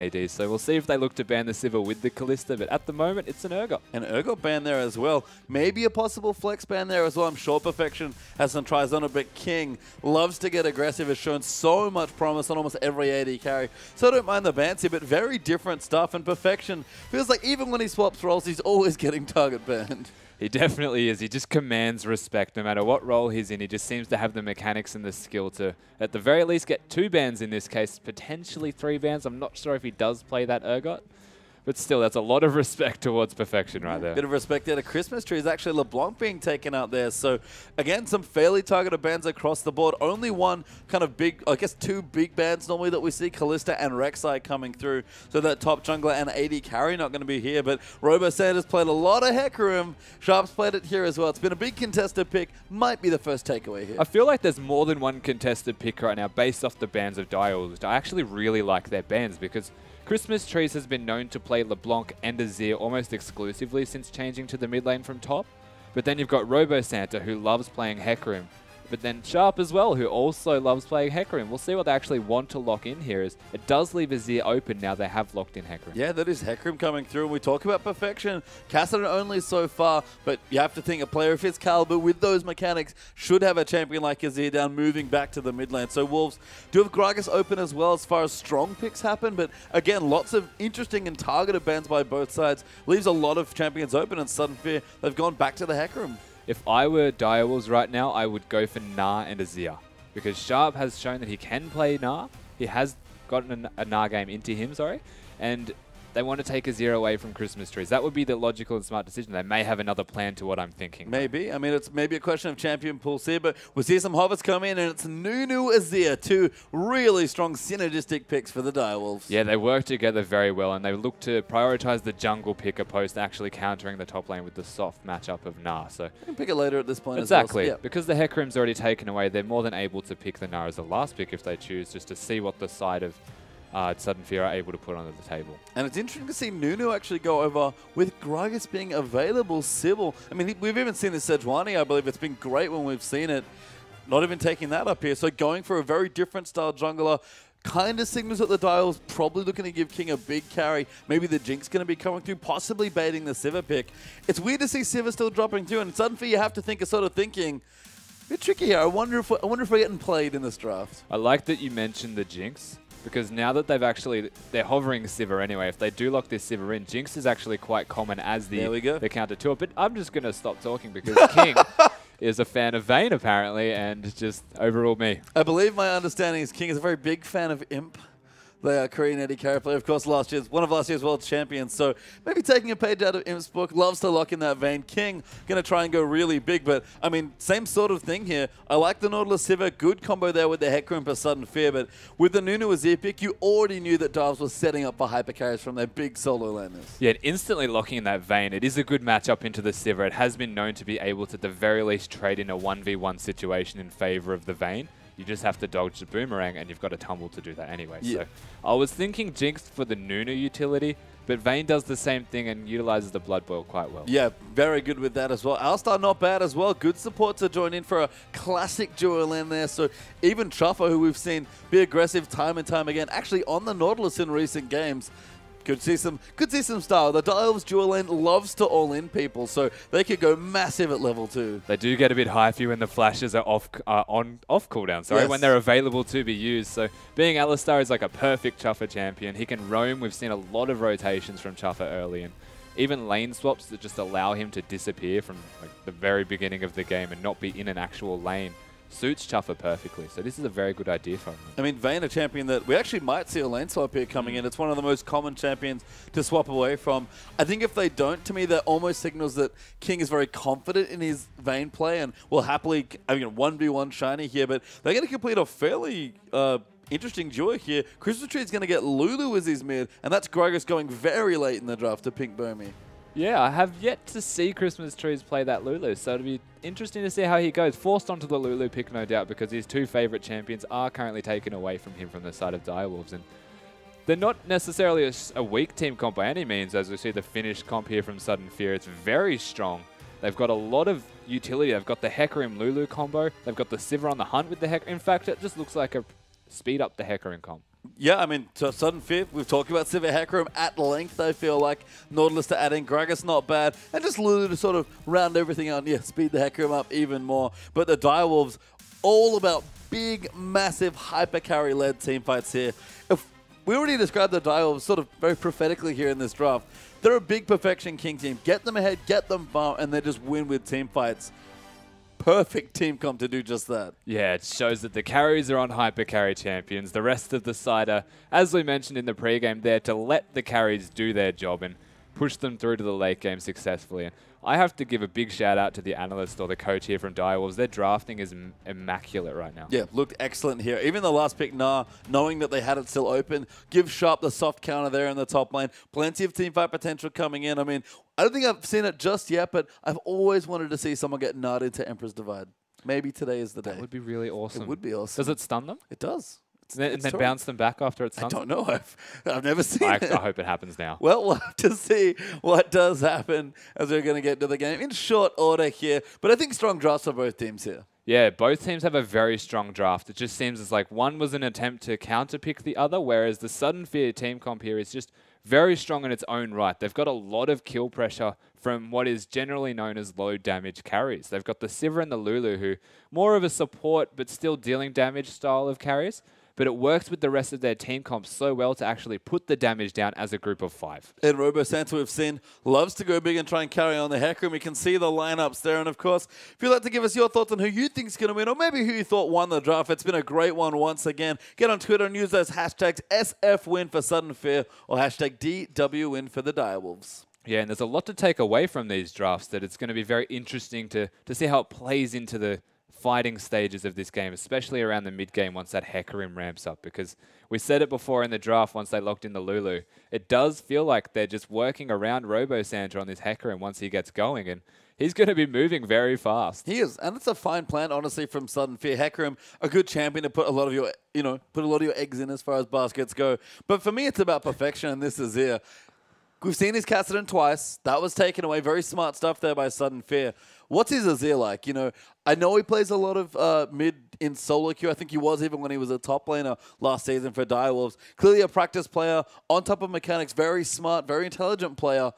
AD. So we'll see if they look to ban the Sivir with the Kalista, but at the moment, it's an Urgot. An Urgot ban there as well. Maybe a possible flex ban there as well. I'm sure Perfection has some tries on it, but King loves to get aggressive, has shown so much promise on almost every AD carry. So I don't mind the bans here, but very different stuff, and Perfection feels like even when he swaps roles, he's always getting target banned. He definitely is. He just commands respect no matter what role he's in. He just seems to have the mechanics and the skill to, at the very least, get 2 bans in this case, potentially 3 bans. I'm not sure if he does play that Urgot. But still, that's a lot of respect towards Perfection right there. Bit of respect there to Christmas Tree. Is actually LeBlanc being taken out there. So, again, some fairly targeted bans across the board. Only one kind of big, I guess 2 big bans normally that we see, Kalista and Rek'Sai coming through. So that top jungler and AD carry not going to be here. But Robo Sanders played a lot of Hecarim. Sharp's played it here as well. It's been a big contested pick. Might be the first takeaway here. I feel like there's more than one contested pick right now based off the bans of Direwolves. I actually really like their bans because Christmas Trees has been known to play LeBlanc and Azir almost exclusively since changing to the mid lane from top. But then you've got Robo Santa, who loves playing Hecarim. But then Sharp as well, who also loves playing Hecarim. We'll see what they actually want to lock in here. Is it does leave Azir open now they have locked in Hecarim. Yeah, that is Hecarim coming through. And we talk about Perfection. Kassadin only so far, but you have to think a player of his caliber with those mechanics should have a champion like Azir down moving back to the mid lane. So Wolves do have Gragas open as well as far as strong picks happen. But again, lots of interesting and targeted bans by both sides. Leaves a lot of champions open, and Sudden Fear, they've gone back to the Hecarim. If I were Direwolves right now, I would go for Gnar and Azir. Because Sharp has shown that he can play Gnar. He has gotten a Gnar game into him, and they want to take Azir away from Christmas Trees. That would be the logical and smart decision. They may have another plan to what I'm thinking. Maybe. I mean, it's maybe a question of champion pools here, but we'll see some hobbits come in, and it's Nunu Azir, 2 really strong synergistic picks for the Direwolves. Yeah, they work together very well, and they look to prioritize the jungle pick opposed to actually countering the top lane with the soft matchup of Gnar. So you can pick it later at this point exactly. as well. So, yeah. Because the Hecarim's already taken away, they're more than able to pick the Gnar as the last pick if they choose, just to see what the side of Sudden Fear are able to put onto the table. And it's interesting to see Nunu actually go over with Gragas being available. Sybil, I mean, we've even seen the Sejuani, I believe. It's been great when we've seen it. Not even taking that up here. So going for a very different style jungler kind of signals that the Dial's probably looking to give King a big carry. Maybe the Jinx going to be coming through, possibly baiting the Sivir pick. It's weird to see Sivir still dropping through, and Sudden Fear, you have to think is sort of thinking, a bit tricky here. I wonder if we're getting played in this draft. I like that you mentioned the Jinx, because now that they're hovering Sivir anyway, if they do lock this Sivir in, Jinx is actually quite common as the counter to it. But I'm just going to stop talking because King is a fan of Vayne apparently, and just overruled me. I believe my understanding is King is a very big fan of Imp. They are Korean AD carry player, of course, one of last year's world champions. So maybe taking a page out of Imp's book, loves to lock in that Vayne. King going to try and go really big, but I mean, same sort of thing here. I like the Nautilus Sivir, good combo there with the Hecarim for Sudden Fear, but with the Nunu Azir pick, you already knew that Dives was setting up for hyper carries from their big solo laners. Yeah, instantly locking in that Vayne. It is a good matchup into the Sivir. It has been known to be able to, at the very least, trade in a 1v1 situation in favor of the Vayne. You just have to dodge the boomerang, and you've got a tumble to do that anyway. Yeah. So I was thinking Jinx for the Nunu utility, but Vayne does the same thing and utilizes the Blood Boil quite well. Yeah, very good with that as well. Alistar not bad as well. Good support to join in for a classic duo lane there. So even Truffle, who we've seen be aggressive time and time again, actually on the Nautilus in recent games, could see some style. The Dial's dual lane loves to all-in people, so they could go massive at level 2. They do get a bit hyphy when the flashes are off cooldown, yes, when they're available to be used. So being Alistar is like a perfect Chuffer champion. He can roam. We've seen a lot of rotations from Chuffer early, and even lane swaps that just allow him to disappear from like the very beginning of the game and not be in an actual lane suits Chuffer perfectly. So this is a very good idea for him. I mean, Vayne, a champion that we actually might see a lane swap here coming in. It's one of the most common champions to swap away from. I think if they don't, to me, that almost signals that King is very confident in his Vayne play and will happily, 1v1 shiny here, but they're going to complete a fairly interesting duo here. Christmas Tree is going to get Lulu as his mid, and that's Gragas going very late in the draft to Pink Burmy. Yeah, I have yet to see Christmas Trees play that Lulu, so it'll be interesting to see how he goes. Forced onto the Lulu pick, no doubt, because his 2 favorite champions are currently taken away from him from the side of Direwolves, and they're not necessarily a weak team comp by any means, as we see the finished comp here from Sudden Fear. It's very strong. They've got a lot of utility. They've got the Hecarim Lulu combo. They've got the Sivir on the hunt with the Hecarim. In fact, it just looks like a speed up the Hecarim comp. Yeah, I mean, to sudden fifth, we've talked about Civic Hacker Room at length, I feel like. Nautilus to add in, Gragas not bad, and just Lulu to sort of round everything out and, yeah, speed the Hacker Room up even more. But the Direwolves, all about big, massive, hyper carry-led team fights here. If we already described the Direwolves sort of very prophetically here in this draft. They're a big Perfection King team. Get them ahead, get them far, and they just win with team fights. Perfect team comp to do just that. Yeah, it shows that the carries are on hyper carry champions. The rest of the side are, as we mentioned in the pregame, there to let the carries do their job and push them through to the late game successfully. And I have to give a big shout out to the analyst or the coach here from Direwolves. Their drafting is immaculate right now. Yeah, looked excellent here. Even the last pick, knowing that they had it still open, give Sharp the soft counter there in the top lane. Plenty of teamfight potential coming in. I mean, I don't think I've seen it just yet, but I've always wanted to see someone get nutted into Emperor's Divide. Maybe today is the day. That would be really awesome. It would be awesome. Does it stun them? It does. And then bounce them back after it's done? I don't know. I've never seen it. I hope it happens now. Well, we'll have to see what does happen as we're going to get to the game in short order here. But I think strong drafts for both teams here. Yeah, both teams have a very strong draft. It just seems as like one was an attempt to counterpick the other, whereas the Sudden Fear team comp here is just very strong in its own right. They've got a lot of kill pressure from what is generally known as low damage carries. They've got the Sivir and the Lulu, who more of a support but still dealing damage style of carries. But it works with the rest of their team comp so well to actually put the damage down as a group of 5. And Robo Santa, we've seen, loves to go big and try and carry on the Hacker Room. We can see the lineups there. And of course, if you'd like to give us your thoughts on who you think is going to win, or maybe who you thought won the draft, it's been a great one once again. Get on Twitter and use those hashtags SFWin for Sudden Fear or hashtag DWWin for the Direwolves. Yeah, and there's a lot to take away from these drafts that it's going to be very interesting to see how it plays into the fighting stages of this game, especially around the mid-game once that Hecarim ramps up, because we said it before in the draft once they locked in the Lulu. It does feel like they're just working around Robo Santa on this Hecarim once he gets going, and he's going to be moving very fast. He is, and it's a fine plan, honestly, from Sudden Fear. Hecarim, a good champion to put a lot of your, put a lot of your eggs in as far as baskets go. But for me, it's about perfection, and this is here. We've seen his Kassadin twice. That was taken away. Very smart stuff there by Sudden Fear. What's his Azir like? I know he plays a lot of mid in solo queue. I think he was even when he was a top laner last season for Direwolves. Clearly a practice player, on top of mechanics, very smart, very intelligent player.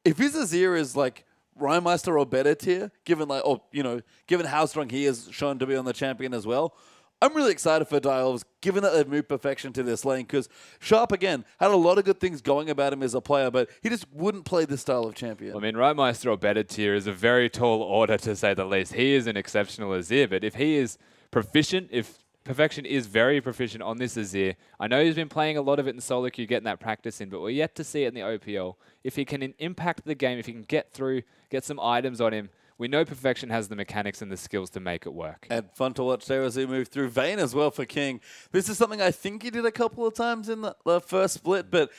If his Azir is like Rhymeister or better tier, given how strong he is shown to be on the champion as well, I'm really excited for Direwolves, given that they've moved perfection to this lane, because Sharp, again, had a lot of good things going about him as a player, but he just wouldn't play this style of champion. I mean, Rhymeister or better tier is a very tall order, to say the least. He is an exceptional Azir, but if he is proficient, if Perfection is very proficient on this Azir, I know he's been playing a lot of it in solo queue, getting that practice in, but we're yet to see it in the OPL. If he can impact the game, if he can get through, get some items on him, we know Perfection has the mechanics and the skills to make it work. And fun to watch there as he moved through Vayne as well for King. This is something I think he did a couple of times in the first split, but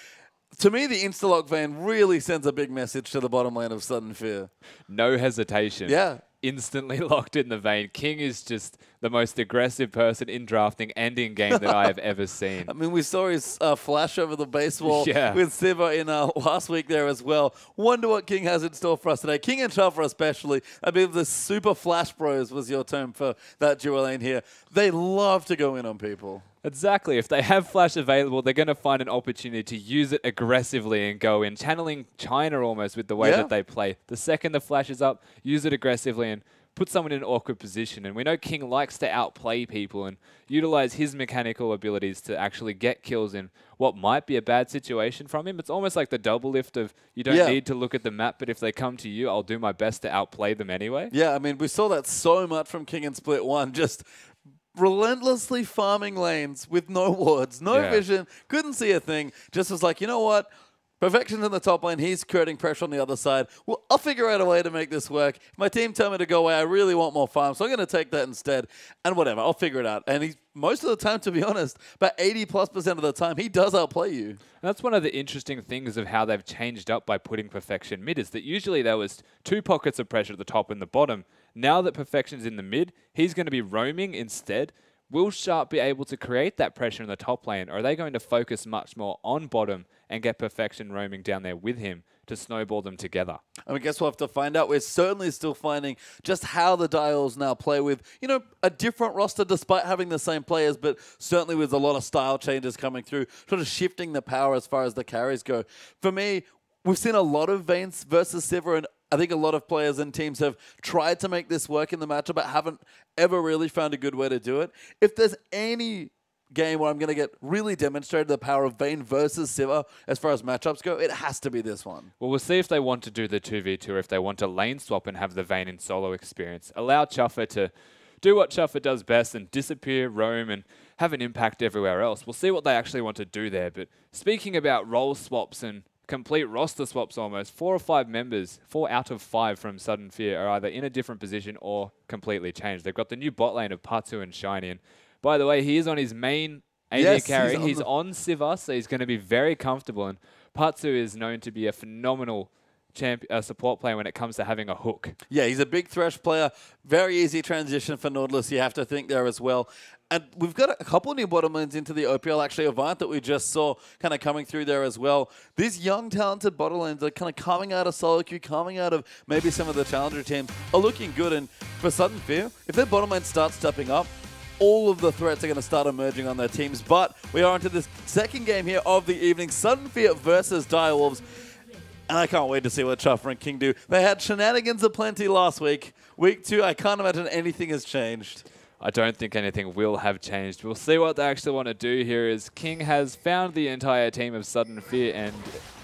to me, the Instalock Vayne really sends a big message to the bottom lane of Sudden Fear. No hesitation. Yeah. Instantly locked in the Vayne. King is just the most aggressive person in drafting and in game that I have ever seen. I mean, we saw his flash over the base wall Yeah. with Siva in last week there as well. Wonder what King has in store for us today. King and Chafra especially. I believe the Super Flash Bros was your term for that dual lane here. They love to go in on people. Exactly. If they have Flash available, they're going to find an opportunity to use it aggressively and go in, channeling China almost with the way that they play. The second the Flash is up, use it aggressively and put someone in an awkward position. And we know King likes to outplay people and utilize his mechanical abilities to actually get kills in what might be a bad situation from him. It's almost like the double lift of you don't need to look at the map, but if they come to you, I'll do my best to outplay them anyway. Yeah, I mean, we saw that so much from King in Split 1. Just relentlessly farming lanes with no wards, no vision, couldn't see a thing. Just was like, you know what? Perfection's in the top lane. He's creating pressure on the other side. Well, I'll figure out a way to make this work. If my team tell me to go away, I really want more farm, so I'm going to take that instead. And whatever, I'll figure it out. And he's most of the time, to be honest, about 80+% of the time, he does outplay you. And that's one of the interesting things of how they've changed up by putting Perfection mid, is that usually there was two pockets of pressure at the top and the bottom. Now that Perfection's in the mid, he's going to be roaming instead. Will Sharp be able to create that pressure in the top lane, or are they going to focus much more on bottom and get Perfection roaming down there with him to snowball them together. I mean, guess we'll have to find out. We're certainly still finding just how the Dials now play with, you know, a different roster despite having the same players, but certainly with a lot of style changes coming through, sort of shifting the power as far as the carries go. For me, we've seen a lot of Vayne versus Sivir, and I think a lot of players and teams have tried to make this work in the matchup, but haven't ever really found a good way to do it. If there's any game where I'm going to get really demonstrated the power of Vayne versus Sivir as far as matchups go, it has to be this one. Well, we'll see if they want to do the 2v2 or if they want to lane swap and have the Vayne in solo experience. Allow Chuffer to do what Chuffer does best and disappear, roam, and have an impact everywhere else. We'll see what they actually want to do there. But speaking about role swaps and complete roster swaps almost, 4 or 5 members, 4 out of 5 from Sudden Fear are either in a different position or completely changed. They've got the new bot lane of Patsu and Shiny. And by the way, he is on his main AD carry. He's on Sivir, so he's going to be very comfortable. And Patsu is known to be a phenomenal support player when it comes to having a hook. Yeah, he's a big Thresh player. Very easy transition for Nautilus, you have to think there as well. And we've got a couple of new bottom lanes into the OPL, actually, Avant that we just saw kind of coming through there as well. These young, talented bottom lanes are kind of coming out of solo queue, coming out of maybe some of the challenger teams, are looking good. And for Sudden Fear, if their bottom lane starts stepping up, all of the threats are going to start emerging on their teams. But we are into this second game here of the evening, Sudden Fear versus Direwolves. And I can't wait to see what Chuffer and King do. They had shenanigans aplenty last week. Week 2, I can't imagine anything has changed. I don't think anything will have changed. We'll see what they actually want to do here as King has found the entire team of Sudden Fear and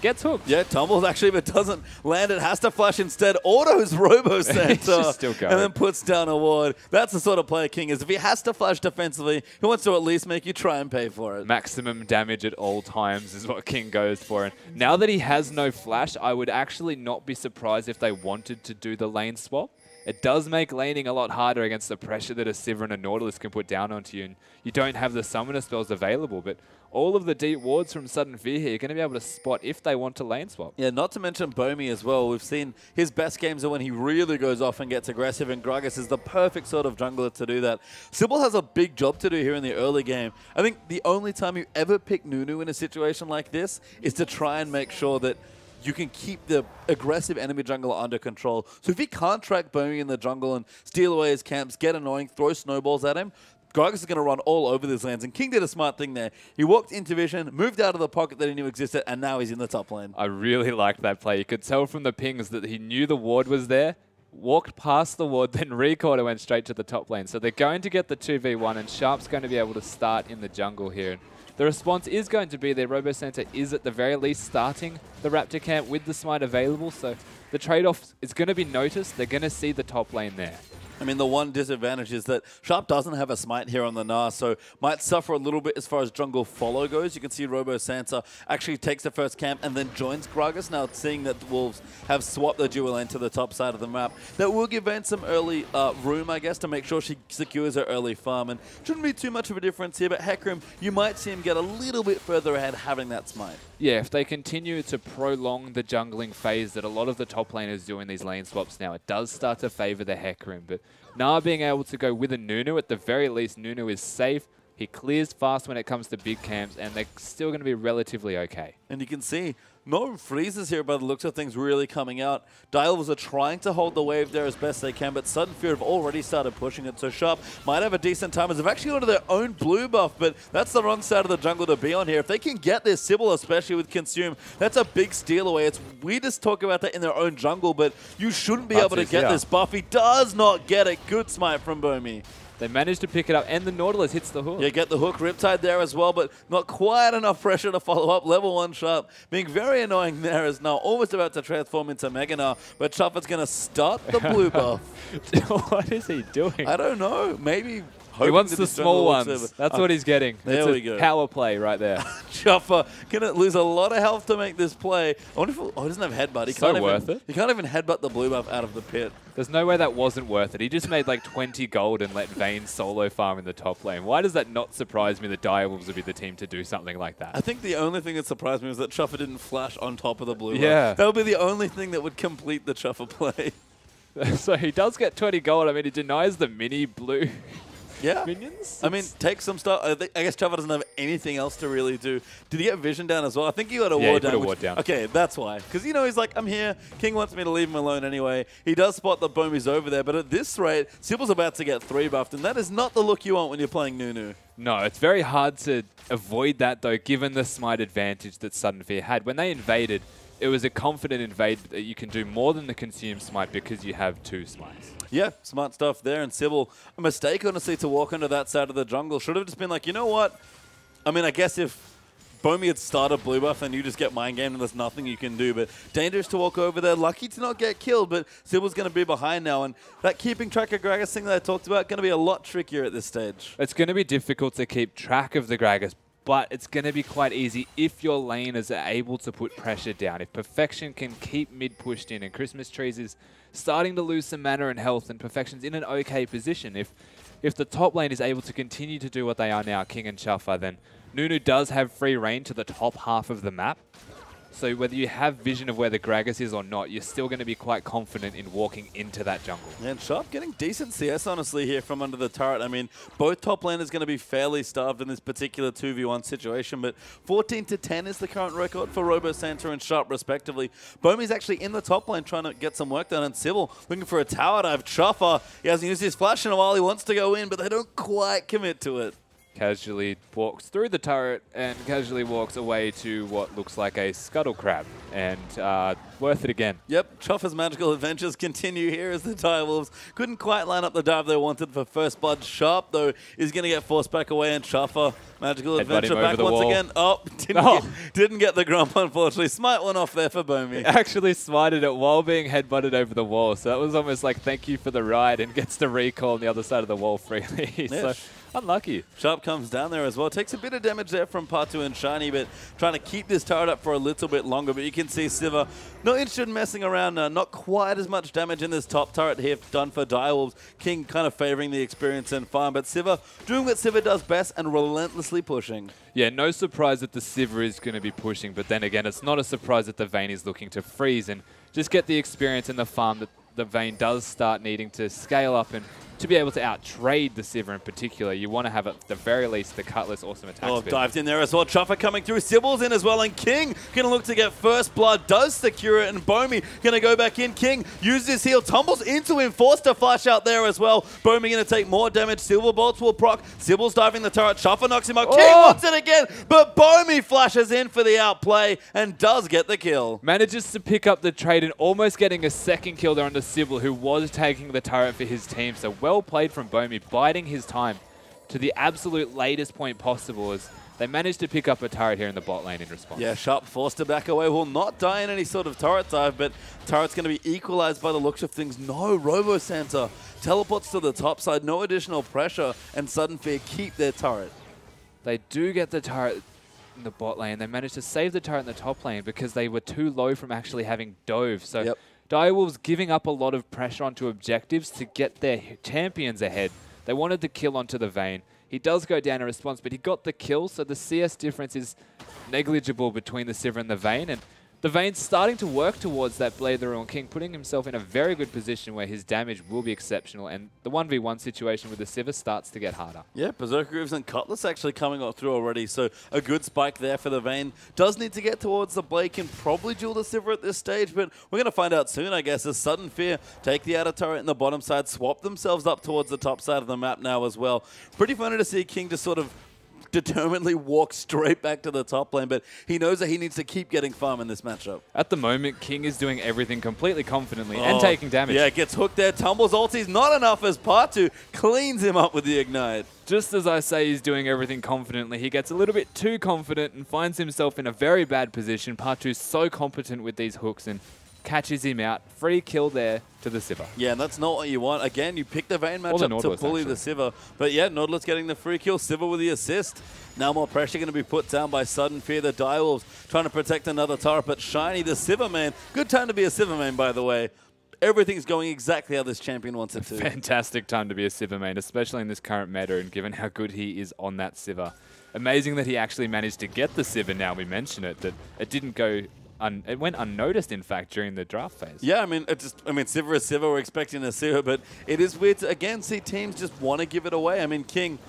gets hooked. Yeah, tumbles actually, but doesn't land it. Has to flash instead. Autos Robo Center still going. And then puts down a ward. That's the sort of player King is. If he has to flash defensively, he wants to at least make you try and pay for it. Maximum damage at all times is what King goes for. And now that he has no flash, I would actually not be surprised if they wanted to do the lane swap. It does make laning a lot harder against the pressure that a Sivir and a Nautilus can put down onto you. And you don't have the summoner spells available, but all of the deep wards from Sudden Fear here, you're going to be able to spot if they want to lane swap. Yeah, not to mention Bomi as well. We've seen his best games are when he really goes off and gets aggressive, and Gragas is the perfect sort of jungler to do that. Sybil has a big job to do here in the early game. I think the only time you ever pick Nunu in a situation like this is to try and make sure that you can keep the aggressive enemy jungler under control. So if he can't track Bomi in the jungle and steal away his camps, get annoying, throw snowballs at him, Gragas is going to run all over these lanes. And King did a smart thing there. He walked into vision, moved out of the pocket that he knew existed, and now he's in the top lane. I really liked that play. You could tell from the pings that he knew the ward was there, walked past the ward, then recalled and went straight to the top lane. So they're going to get the 2v1, and Sharp's going to be able to start in the jungle here. The response is going to be their Robo Center is at the very least starting the Raptor camp with the smite available, so the trade-off is going to be noticed. They're going to see the top lane there. I mean, the one disadvantage is that Sharp doesn't have a smite here on the Gnar, so might suffer a little bit as far as jungle follow goes. You can see Robo Santa actually takes the first camp and then joins Gragas. Now, seeing that the Wolves have swapped the dual lane to the top side of the map, that will give Vayne some early room, I guess, to make sure she secures her early farm. And shouldn't be too much of a difference here, but Hecarim, you might see him get a little bit further ahead having that smite. Yeah, if they continue to prolong the jungling phase that a lot of the top laners do in these lane swaps now, it does start to favor the Hecarim. But Gnar being able to go with a Nunu, at the very least, Nunu is safe. He clears fast when it comes to big camps, and they're still going to be relatively okay. And you can see no freezes here by the looks of things really coming out. Direwolves are trying to hold the wave there as best they can, but Sudden Fear have already started pushing it, so Sharp might have a decent time as they've actually gone to their own blue buff, but that's the wrong side of the jungle to be on here. If they can get this Sybil, especially with Consume, that's a big steal away. We just talk about that in their own jungle, but you shouldn't be able to get this buff. He does not get it. Good smite from Bomi. They managed to pick it up, and the Nautilus hits the hook. Yeah, get the hook. Riptide there as well, but not quite enough pressure to follow up. Level 1 Sharp being very annoying there as now almost about to transform into Mega Gnar, but Sharp is going to start the blue buff. What is he doing? I don't know. Maybe he wants the small ones. That's what he's getting. There we go. Power play right there. Chuffer going to lose a lot of health to make this play. I wonder if he doesn't have headbutt. He so worth it. He can't even headbutt the blue buff out of the pit. There's no way that wasn't worth it. He just made like 20 gold and let Vayne solo farm in the top lane. Why does that not surprise me that Direwolves would be the team to do something like that? I think the only thing that surprised me was that Chuffer didn't flash on top of the blue buff. Yeah. That would be the only thing that would complete the Chuffer play. So he does get 20 gold. I mean, he denies the mini blue. minions. I mean, take some stuff. I guess Chava doesn't have anything else to really do. Did he get vision down as well? I think he got a ward down. Put a ward down. Okay, that's why. Because, you know, he's like, I'm here. King wants me to leave him alone anyway. He does spot that Bomey's over there, but at this rate, Sybil's about to get 3 buffed, and that is not the look you want when you're playing Nunu. No, it's very hard to avoid that, though, given the smite advantage that Sudden Fear had. When they invaded, it was a confident invade that you can do more than the consume smite because you have 2 smites. Yeah, smart stuff there. And Sybil, a mistake, honestly, to walk onto that side of the jungle. Should have just been like, you know what? I mean, I guess if Bomey had started blue buff, then you just get mind gamed and there's nothing you can do. But dangerous to walk over there. Lucky to not get killed, but Sybil's going to be behind now. And that keeping track of Gragas thing that I talked about, going to be a lot trickier at this stage. It's going to be difficult to keep track of the Gragas, but it's going to be quite easy if your laners are able to put pressure down. If Perfection can keep mid pushed in, and Christmas Trees is starting to lose some mana and health, and Perfection's in an okay position. If the top lane is able to continue to do what they are now, King and Chuffa, then Nunu does have free reign to the top half of the map. So whether you have vision of where the Gragas is or not, you're still going to be quite confident in walking into that jungle. And Sharp getting decent CS, honestly, here from under the turret. I mean, both top laners going to be fairly starved in this particular 2v1 situation, but 14-10 is the current record for Robo Santa and Sharp, respectively. Bomey's actually in the top lane trying to get some work done, and Sybil looking for a tower dive. Chuffa, he hasn't used his flash in a while. He wants to go in, but they don't quite commit to it. Casually walks through the turret and casually walks away to what looks like a scuttle crab, and worth it again. Yep, Chuffa's magical adventures continue here as the Direwolves couldn't quite line up the dive they wanted for first blood. Sharp, though, is going to get forced back away, and Chuffa, magical adventure back once again. Oh, didn't get the grump, unfortunately. Smite one off there for Bomey. Actually smited it while being headbutted over the wall, so that was almost like thank you for the ride, and gets to recall on the other side of the wall freely. Yeah. So unlucky. Sharp comes down there as well. Takes a bit of damage there from Patu and Shiny, but trying to keep this turret up for a little bit longer. But you can see Siva not interested in messing around. Not quite as much damage in this top turret here done for Direwolves. King kind of favoring the experience and farm, but Siva doing what Siva does best and relentlessly pushing. Yeah, no surprise that the Siva is going to be pushing, but then again, it's not a surprise that the Vayne is looking to freeze and just get the experience in the farm that the Vayne does start needing to scale up, and to be able to out-trade the Sivir in particular, you want to have at the very least the Cutlass awesome attack speed. Dived in there as well. Chuffa coming through. Sybil's in as well, and King going to look to get first blood. Does secure it, and Bomey going to go back in. King uses his heal, tumbles into him, forced to flash out there as well. Bomey going to take more damage. Silver Bolts will proc. Sybil's diving the turret. Chuffa knocks him out. King wants it again, but Bomey flashes in for the outplay and does get the kill. Manages to pick up the trade and almost getting a second kill there on the Sybil, who was taking the turret for his team. So well played from Bomey, biding his time to the absolute latest point possible as they managed to pick up a turret here in the bot lane in response. Yeah, Sharp forced to back away. Will not die in any sort of turret dive, but turret's going to be equalized by the looks of things. No, Robo Santa teleports to the top side, no additional pressure, and Sudden Fear keep their turret. They do get the turret in the bot lane. They managed to save the turret in the top lane because they were too low from actually having dove. So Direwolves giving up a lot of pressure onto objectives to get their champions ahead. They wanted to kill onto the Vayne. He does go down in response, but he got the kill, so the CS difference is negligible between the Sivir and the Vayne. And the Vayne's starting to work towards that Blade the Ruined King, putting himself in a very good position where his damage will be exceptional, and the 1v1 situation with the Sivir starts to get harder. Yeah, Berserker Grooves and Cutlass actually coming up through already, so a good spike there for the Vayne. Does need to get towards the Blade, can probably duel the Sivir at this stage, but we're going to find out soon, I guess, as Sudden Fear take the outer turret in the bottom side, swap themselves up towards the top side of the map now as well. Pretty funny to see King just sort of determinedly walk straight back to the top lane, but he knows that he needs to keep getting farm in this matchup. At the moment, King is doing everything completely confidently and taking damage. Yeah, gets hooked there, tumbles ultis, not enough as Patu cleans him up with the Ignite. Just as I say he's doing everything confidently, he gets a little bit too confident and finds himself in a very bad position. Patu's so competent with these hooks and catches him out. Free kill there to the Sivir. Yeah, and that's not what you want. Again, you pick the Vayne matchup to bully the Sivir. But yeah, Nautilus getting the free kill, Sivir with the assist. Now more pressure going to be put down by Sudden Fear. The Direwolves trying to protect another turret, but Shiny, the Sivir man. Good time to be a Sivir man, by the way. Everything's going exactly how this champion wants it to. Fantastic time to be a Sivir main, especially in this current meta and given how good he is on that Sivir. Amazing that he actually managed to get the Sivir now we mention it, that it didn't go it went unnoticed, in fact, during the draft phase. Yeah, I mean, Sivir is Sivir. We're expecting a Sivir, but it is weird to, again, see teams just want to give it away. I mean, King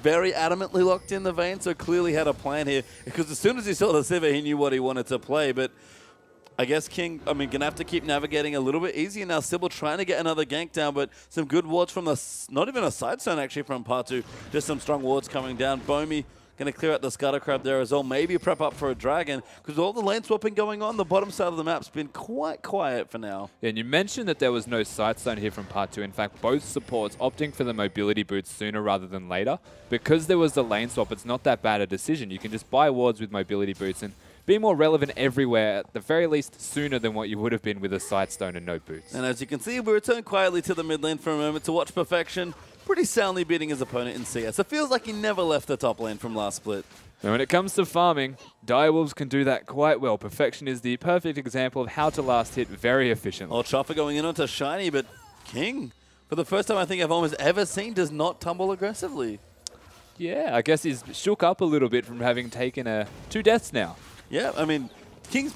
very adamantly locked in the Vayne, so clearly had a plan here. Because as soon as he saw the Sivir, he knew what he wanted to play. But I guess King, going to have to keep navigating a little bit easier now. Sybil trying to get another gank down, but some good wards from the, not even a side stone actually from Patu. Just some strong wards coming down. Bomi going to clear out the Scutter Crab there as well. Maybe prep up for a Dragon, because all the lane swapping going on, the bottom side of the map's been quite quiet for now. Yeah, and you mentioned that there was no sidestone here from Part 2. In fact, both supports opting for the mobility boots sooner rather than later. Because there was the lane swap, it's not that bad a decision. You can just buy wards with mobility boots and be more relevant everywhere, at the very least sooner than what you would have been with a sidestone and no boots. And as you can see, we return quietly to the mid lane for a moment to watch Perfection pretty soundly beating his opponent in CS. It feels like he never left the top lane from last split. And when it comes to farming, Direwolves can do that quite well. Perfection is the perfect example of how to last hit very efficiently. Oh, Chopper going in onto Shiny, but King, for the first time I think I've almost ever seen, does not tumble aggressively. Yeah, I guess he's shook up a little bit from having taken 2 deaths now. Yeah, I mean, King's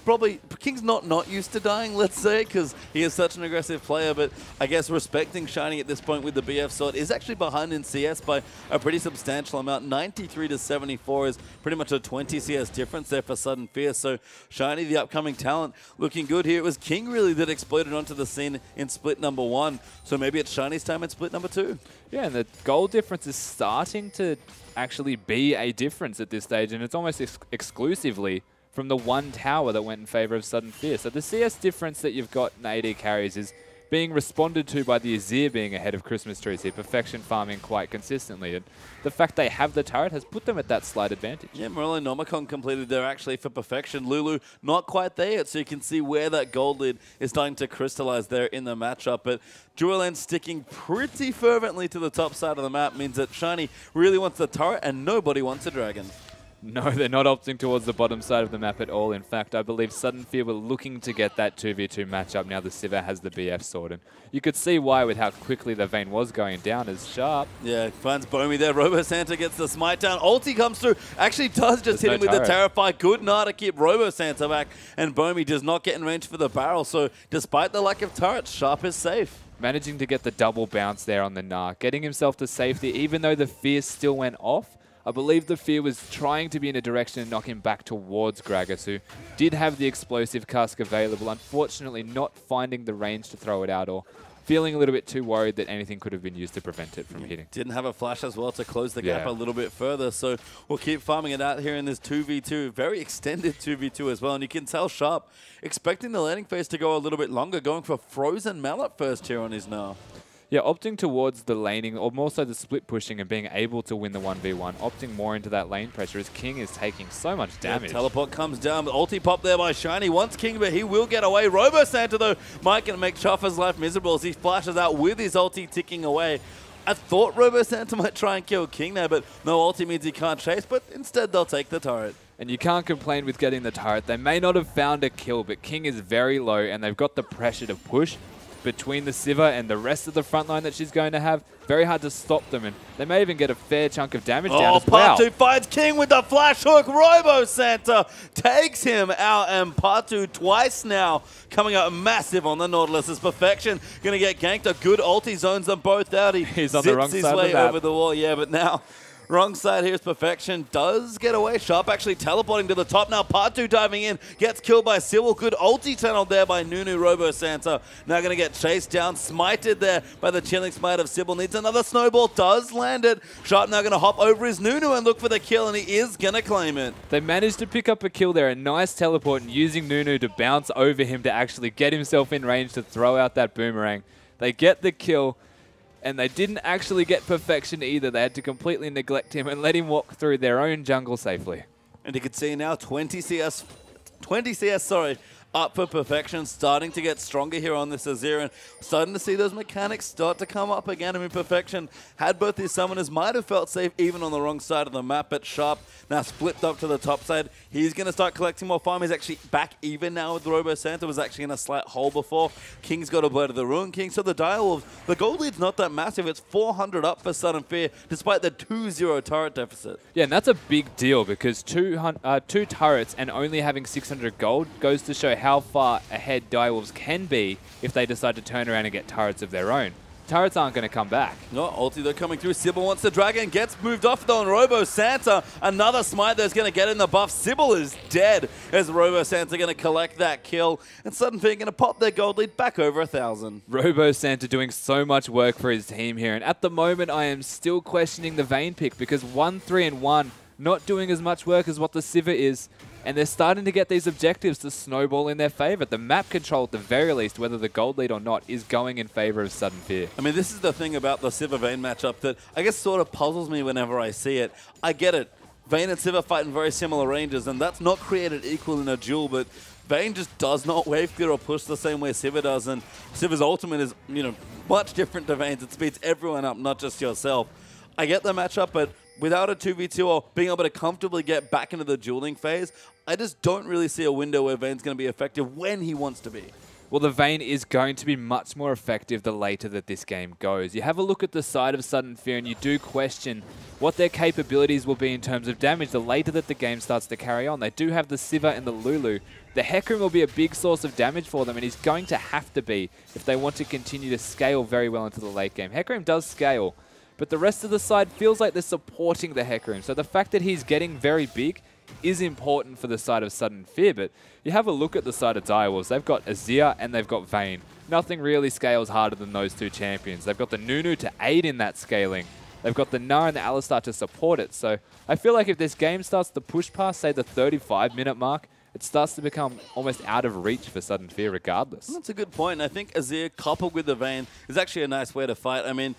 not used to dying, let's say, because he is such an aggressive player, but I guess respecting Shiny at this point with the BF sword is actually behind in CS by a pretty substantial amount. 93 to 74 is pretty much a 20 CS difference there for Sudden Fear, so Shiny, the upcoming talent, looking good here. It was King really that exploded onto the scene in split number 1, so maybe it's Shiny's time in split number 2. Yeah, and the gold difference is starting to actually be a difference at this stage, and it's almost exclusively from the one tower that went in favor of Sudden Fear. So the CS difference that you've got in AD carries is being responded to by the Azir being ahead of Christmas trees here, Perfection farming quite consistently. And the fact they have the turret has put them at that slight advantage. Yeah, Morello Nomicon completed there actually for Perfection. Lulu not quite there yet, so you can see where that gold lead is starting to crystallize there in the matchup. But Dueland sticking pretty fervently to the top side of the map means that Shiny really wants the turret and nobody wants a dragon. No, they're not opting towards the bottom side of the map at all. In fact, I believe Sudden Fear were looking to get that 2v2 matchup now the Sivir has the BF sword. And you could see why with how quickly the Vayne was going down as Sharp. Yeah, finds Bomi there. Robo Santa gets the smite down. Ulti comes through. Actually does just hit him with the Terrify. Good Nah to keep Robo Santa back. And Bomi does not get in range for the barrel. So despite the lack of turrets, Sharp is safe. Managing to get the double bounce there on the Nah. Getting himself to safety even though the Fear still went off. I believe the Fear was trying to be in a direction and knock him back towards Gragas, who did have the explosive cask available, unfortunately not finding the range to throw it out or feeling a little bit too worried that anything could have been used to prevent it from hitting. Didn't have a flash as well to close the gap a little bit further, so we'll keep farming it out here in this 2v2, very extended 2v2 as well, and you can tell Sharp expecting the landing phase to go a little bit longer, going for Frozen Mallet first here on his Nah. Yeah, opting towards the laning, or more so the split pushing and being able to win the 1v1, opting more into that lane pressure as King is taking so much damage. Yeah, teleport comes down, but ulti pop there by Shiny. Wants King, but he will get away. Robo Santa, though, might gonna make Choffa's life miserable as he flashes out with his ulti ticking away. I thought Robo Santa might try and kill King there, but no ulti means he can't chase, but instead they'll take the turret. And you can't complain with getting the turret. They may not have found a kill, but King is very low, and they've got the pressure to push between the Sivir and the rest of the front line that she's going to have. Very hard to stop them, and they may even get a fair chunk of damage down as well. Patu finds King with the flash hook. Robo Santa takes him out, and Patu twice now coming out massive on the Nautilus. As Perfection going to get ganked. A good ulti zones them both out. He's on the wrong side of the map. Over the wall, yeah, but now wrong side, here's Perfection. Does get away. Sharp actually teleporting to the top now. Patu diving in. Gets killed by Sybil. Good ulti tunnel there by Nunu Robo Santa. Now going to get chased down. Smited there by the chilling smite of Sybil. Needs another snowball. Does land it. Sharp now going to hop over his Nunu and look for the kill, and he is going to claim it. They managed to pick up a kill there. A nice teleport and using Nunu to bounce over him to actually get himself in range to throw out that boomerang. They get the kill. And they didn't actually get Perfection either. They had to completely neglect him and let him walk through their own jungle safely. And you can see now 20 CS up for Perfection, starting to get stronger here on this Azir, and starting to see those mechanics start to come up again. I mean, Perfection had both these summoners, might have felt safe even on the wrong side of the map, but Sharp now split up to the top side. He's going to start collecting more farm. He's actually back even now with Robo Santa. Was actually in a slight hole before. King's got a Blade of the Ruin King, so the Direwolves, the gold lead's not that massive. It's 400 up for Sudden Fear, despite the 2-0 turret deficit. Yeah, and that's a big deal because two turrets and only having 600 gold goes to show how far ahead Direwolves can be if they decide to turn around and get turrets of their own. Turrets aren't going to come back. No, ulti though coming through. Sybil wants the dragon, gets moved off though, and Robo Santa, another smite that's going to get in the buff. Sybil is dead as Robo Santa going to collect that kill, and Sudden Fear going to pop their gold lead back over 1,000. Robo Santa doing so much work for his team here, and at the moment I am still questioning the Vayne pick because 1-3-1 not doing as much work as what the Sivir is. And they're starting to get these objectives to snowball in their favor. The map control, at the very least, whether the gold lead or not, is going in favor of Sudden Fear. I mean, this is the thing about the Sivir Vayne matchup that I guess sort of puzzles me whenever I see it. I get it. Vayne and Sivir fight in very similar ranges, and that's not created equal in a duel, but Vayne just does not wave clear or push the same way Sivir does, and Sivir's ultimate is, you know, much different to Vayne's. It speeds everyone up, not just yourself. I get the matchup, but without a 2v2 or being able to comfortably get back into the dueling phase, I just don't really see a window where Vayne's going to be effective when he wants to be. Well, the Vayne is going to be much more effective the later that this game goes. You have a look at the side of Sudden Fear and you do question what their capabilities will be in terms of damage the later that the game starts to carry on. They do have the Sivir and the Lulu. The Hecarim will be a big source of damage for them, and he's going to have to be if they want to continue to scale very well into the late game. Hecarim does scale, but the rest of the side feels like they're supporting the Hecarim. So the fact that he's getting very big is important for the side of Sudden Fear, but you have a look at the side of Direwolves. They've got Azir and they've got Vayne. Nothing really scales harder than those two champions. They've got the Nunu to aid in that scaling. They've got the Gnar and the Alistar to support it. So I feel like if this game starts to push past, say, the 35-minute mark, it starts to become almost out of reach for Sudden Fear regardless. That's a good point. I think Azir coupled with the Vayne is actually a nice way to fight. I mean,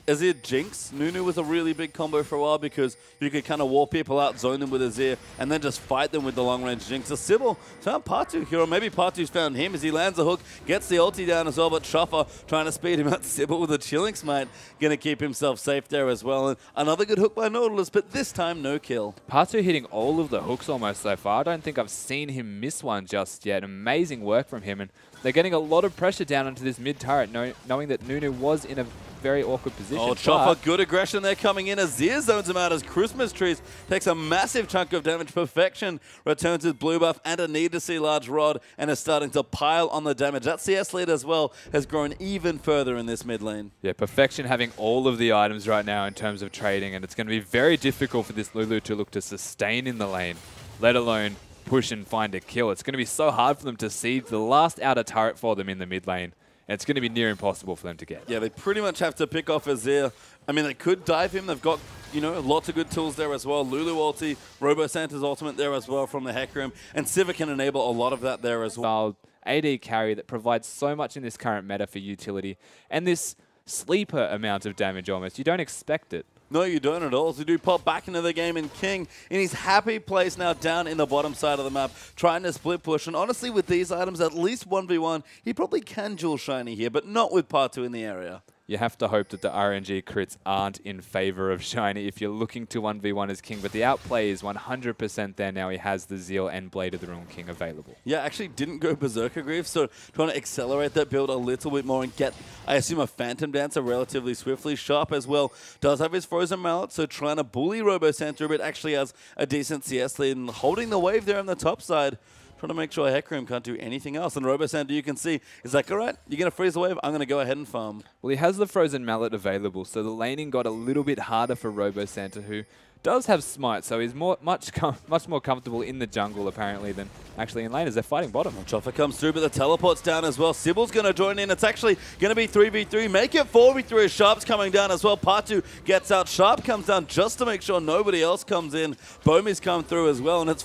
Azir Jinx, Nunu was a really big combo for a while because you could kind of wall people out, zone them with Azir, and then just fight them with the long-range Jinx. So Sybil found Partu here, or maybe Partu's found him as he lands a hook, gets the ulti down as well, but Shuffer trying to speed him out. Sybil with a Chilling Smite, going to keep himself safe there as well. And another good hook by Nautilus, but this time no kill. Partu hitting all of the hooks almost so far. I don't think I've seen him miss one just yet. Amazing work from him, and they're getting a lot of pressure down into this mid-turret, knowing that Nunu was in a very awkward position. Oh, Chopper, good aggression there coming in. Azir zones him out as Christmas Trees takes a massive chunk of damage. Perfection returns with blue buff and a need to see large rod and is starting to pile on the damage. That CS lead as well has grown even further in this mid lane. Yeah, Perfection having all of the items right now in terms of trading, and it's going to be very difficult for this Lulu to look to sustain in the lane, let alone push and find a kill. It's going to be so hard for them to see the last outer turret for them in the mid lane. And it's going to be near impossible for them to get. Yeah, they pretty much have to pick off Azir. I mean, they could dive him. They've got, you know, lots of good tools there as well. Lulu ulti, Robo Santa's ultimate there as well from the Hecarim. And Sivir can enable a lot of that there as well. AD carry that provides so much in this current meta for utility. And this sleeper amount of damage almost. You don't expect it. No, you don't at all. So do pop back into the game, and King in his happy place now down in the bottom side of the map, trying to split push. And honestly, with these items, at least 1v1, he probably can dual shiny here, but not with Partu in the area. You have to hope that the RNG crits aren't in favor of Shiny if you're looking to 1v1 as King, but the outplay is 100% there now. He has the Zeal and Blade of the Ruin King available. Yeah, actually didn't go Berserker Grief, so trying to accelerate that build a little bit more and get, I assume, a Phantom Dancer relatively swiftly. Sharp as well does have his Frozen Mallet, so trying to bully Robo Santa a bit, actually has a decent CS lead and holding the wave there on the top side. Trying to make sure Hecarim can't do anything else. And Robo Santa, you can see, is like, all right, you're going to freeze the wave, I'm going to go ahead and farm. Well, he has the Frozen Mallet available, so the laning got a little bit harder for Robo Santa, who does have Smite, so he's much more comfortable in the jungle, apparently, than actually in lane as they're fighting bottom. Choffa comes through, but the teleport's down as well. Sybil's going to join in. It's actually going to be 3v3. Make it 4v3 as Sharp's coming down as well. Partu gets out. Sharp comes down just to make sure nobody else comes in. Bomi's come through as well, and it's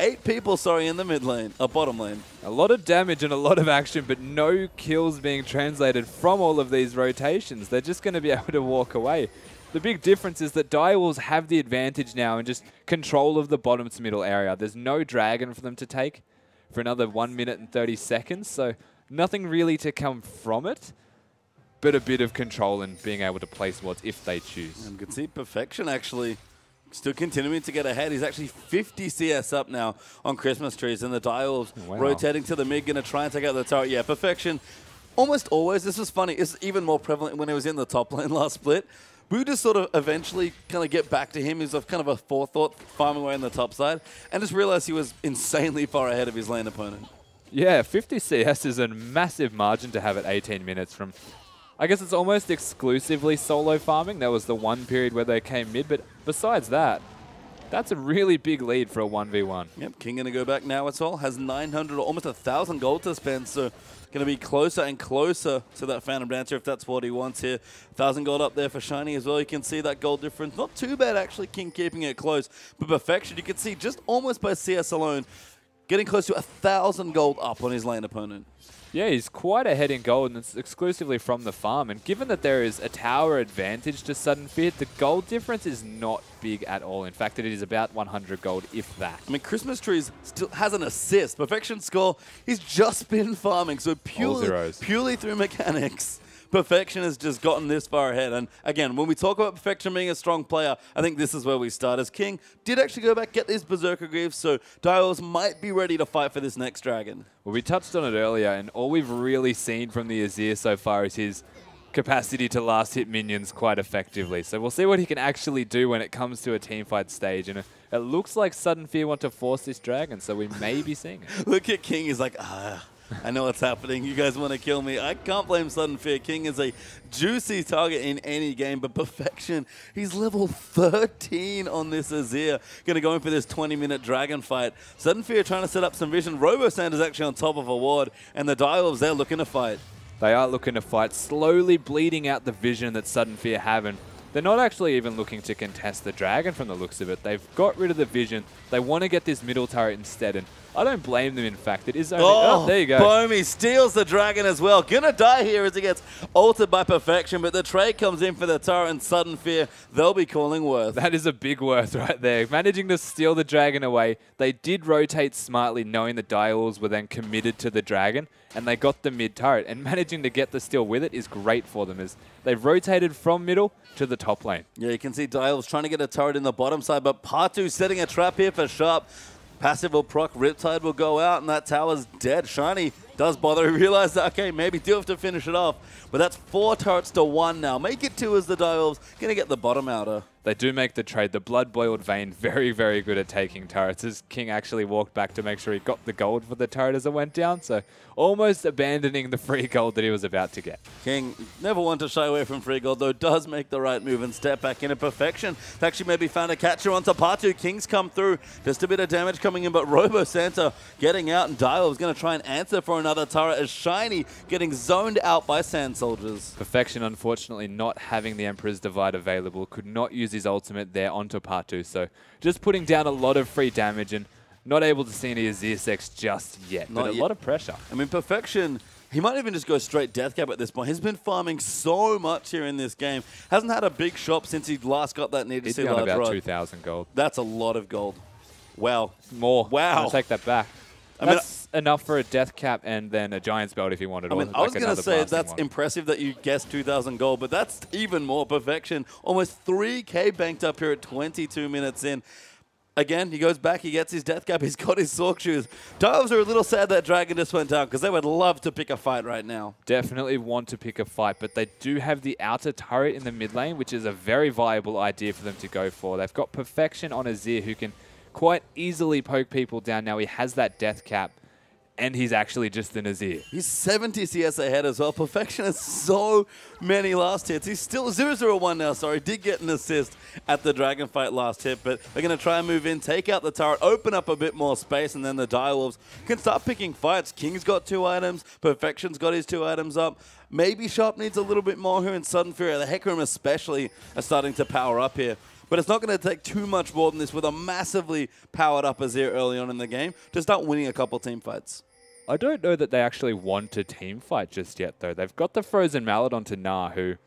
8 people, sorry, in the mid lane, bottom lane. A lot of damage and a lot of action, but no kills being translated from all of these rotations. They're just going to be able to walk away. The big difference is that Direwolves have the advantage now in just control of the bottom to middle area. There's no dragon for them to take. for another 1 minute and 30 seconds. So nothing really to come from it, but a bit of control and being able to place wards if they choose. And you can see Perfection actually still continuing to get ahead. He's actually 50 CS up now on Christmas trees, and the Direwolves rotating to the mid, going to try and take out the turret. Yeah, Perfection, almost always, this was funny, it's even more prevalent when he was in the top lane last split. We would just sort of eventually kind of get back to him. He's kind of a forethought, farming away on the top side, and just realized he was insanely far ahead of his lane opponent. Yeah, 50 CS is a massive margin to have at 18 minutes from... I guess it's almost exclusively solo farming. There was the one period where they came mid, but besides that, that's a really big lead for a 1v1. Yep, King going to go back now as well. Has 900, almost 1,000 gold to spend, so going to be closer and closer to that Phantom Dancer if that's what he wants here. 1,000 gold up there for Shiny as well. You can see that gold difference. Not too bad, actually, King keeping it close. But Perfection, you can see just almost by CS alone, getting close to 1,000 gold up on his lane opponent. Yeah, he's quite ahead in gold, and it's exclusively from the farm. And given that there is a tower advantage to Sudden Fear, the gold difference is not big at all. In fact, it is about 100 gold, if that. I mean, Christmas Trees still has an assist. Perfection score, he's just been farming, so purely through mechanics. Perfection has just gotten this far ahead. And again, when we talk about Perfection being a strong player, I think this is where we start. As King did actually go back, get these Berserker Greaves, so Direwolves might be ready to fight for this next dragon. Well, we touched on it earlier, and all we've really seen from the Azir so far is his capacity to last hit minions quite effectively. So we'll see what he can actually do when it comes to a teamfight stage. And it looks like Sudden Fear want to force this dragon, so we may be seeing it. Look at King, he's like, I know what's happening. You guys want to kill me. I can't blame Sudden Fear. King is a juicy target in any game, but Perfection, he's level 13 on this Azir. Going to go in for this 20-minute dragon fight. Sudden Fear trying to set up some vision. Robo-Sand is actually on top of a ward, and the Direwolves, they're looking to fight. They are looking to fight, slowly bleeding out the vision that Sudden Fear have, and they're not actually even looking to contest the dragon from the looks of it. They've got rid of the vision. They want to get this middle turret instead, and I don't blame them, in fact. It is only... Oh, there you go. Bomi steals the dragon as well. Gonna die here as he gets ulted by Perfection, but the trade comes in for the turret and Sudden Fear. They'll be calling worth. That is a big worth right there. Managing to steal the dragon away. They did rotate smartly, knowing the Direwolves were then committed to the dragon, and they got the mid turret. And managing to get the steal with it is great for them, as they've rotated from middle to the top lane. Yeah, you can see Direwolves trying to get a turret in the bottom side, but Partu setting a trap here for Sharp. Passive will proc, Riptide will go out, and that tower's dead. Shiny does bother. He realized that, okay, maybe do have to finish it off. But that's 4 turrets to 1 now. Make it 2 as the Direwolves going to get the bottom outer. They do make the trade. The blood-boiled Vayne, very, very good at taking turrets. As King actually walked back to make sure he got the gold for the turret as it went down. So almost abandoning the free gold that he was about to get. King, never one to shy away from free gold, though, does make the right move and step back into Perfection. Actually maybe found a catcher onto Partu. King's come through. Just a bit of damage coming in, but Robo Santa getting out, and Direwolves going to try and answer for another turret as Shiny getting zoned out by Sand Soldiers. Perfection, unfortunately, not having the Emperor's Divide available, could not use his ultimate there onto Partu. So just putting down a lot of free damage and not able to see any Azir Sex just yet, but a lot of pressure. I mean, Perfection, he might even just go straight death cap at this point. He's been farming so much here in this game. Hasn't had a big shop since he last got that needed to see large about rod. 2,000 gold. That's a lot of gold. Wow. More. Wow. I'll take that back. That's enough for a death cap and then a giant's belt if you wanted. I mean, I was going to say that's impressive that you guessed 2,000 gold, but that's even more. Perfection. Almost 3K banked up here at 22 minutes in. Again, he goes back, he gets his death cap, he's got his Sork shoes. Direwolves are a little sad that dragon just went down because they would love to pick a fight right now. Definitely want to pick a fight, but they do have the outer turret in the mid lane, which is a very viable idea for them to go for. They've got Perfection on Azir, who can quite easily poke people down. Now he has that death cap, and he's actually just an Azir. He's 70 CS ahead as well. Perfection has so many last hits. He's still 0-0-1 now, sorry. Did get an assist at the dragon fight last hit, but they're going to try and move in, take out the turret, open up a bit more space, and then the Direwolves can start picking fights. King's got 2 items. Perfection's got his 2 items up. Maybe Sharp needs a little bit more here in Sudden Fury. The Hecarim especially are starting to power up here. But it's not going to take too much more than this with a massively powered up Azir early on in the game to start winning a couple team fights. I don't know that they actually want a team fight just yet, though. They've got the Frozen Mallet onto Gnar, who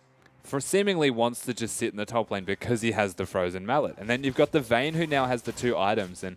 seemingly wants to just sit in the top lane because he has the Frozen Mallet. And then you've got the Vayne, who now has the 2 items. And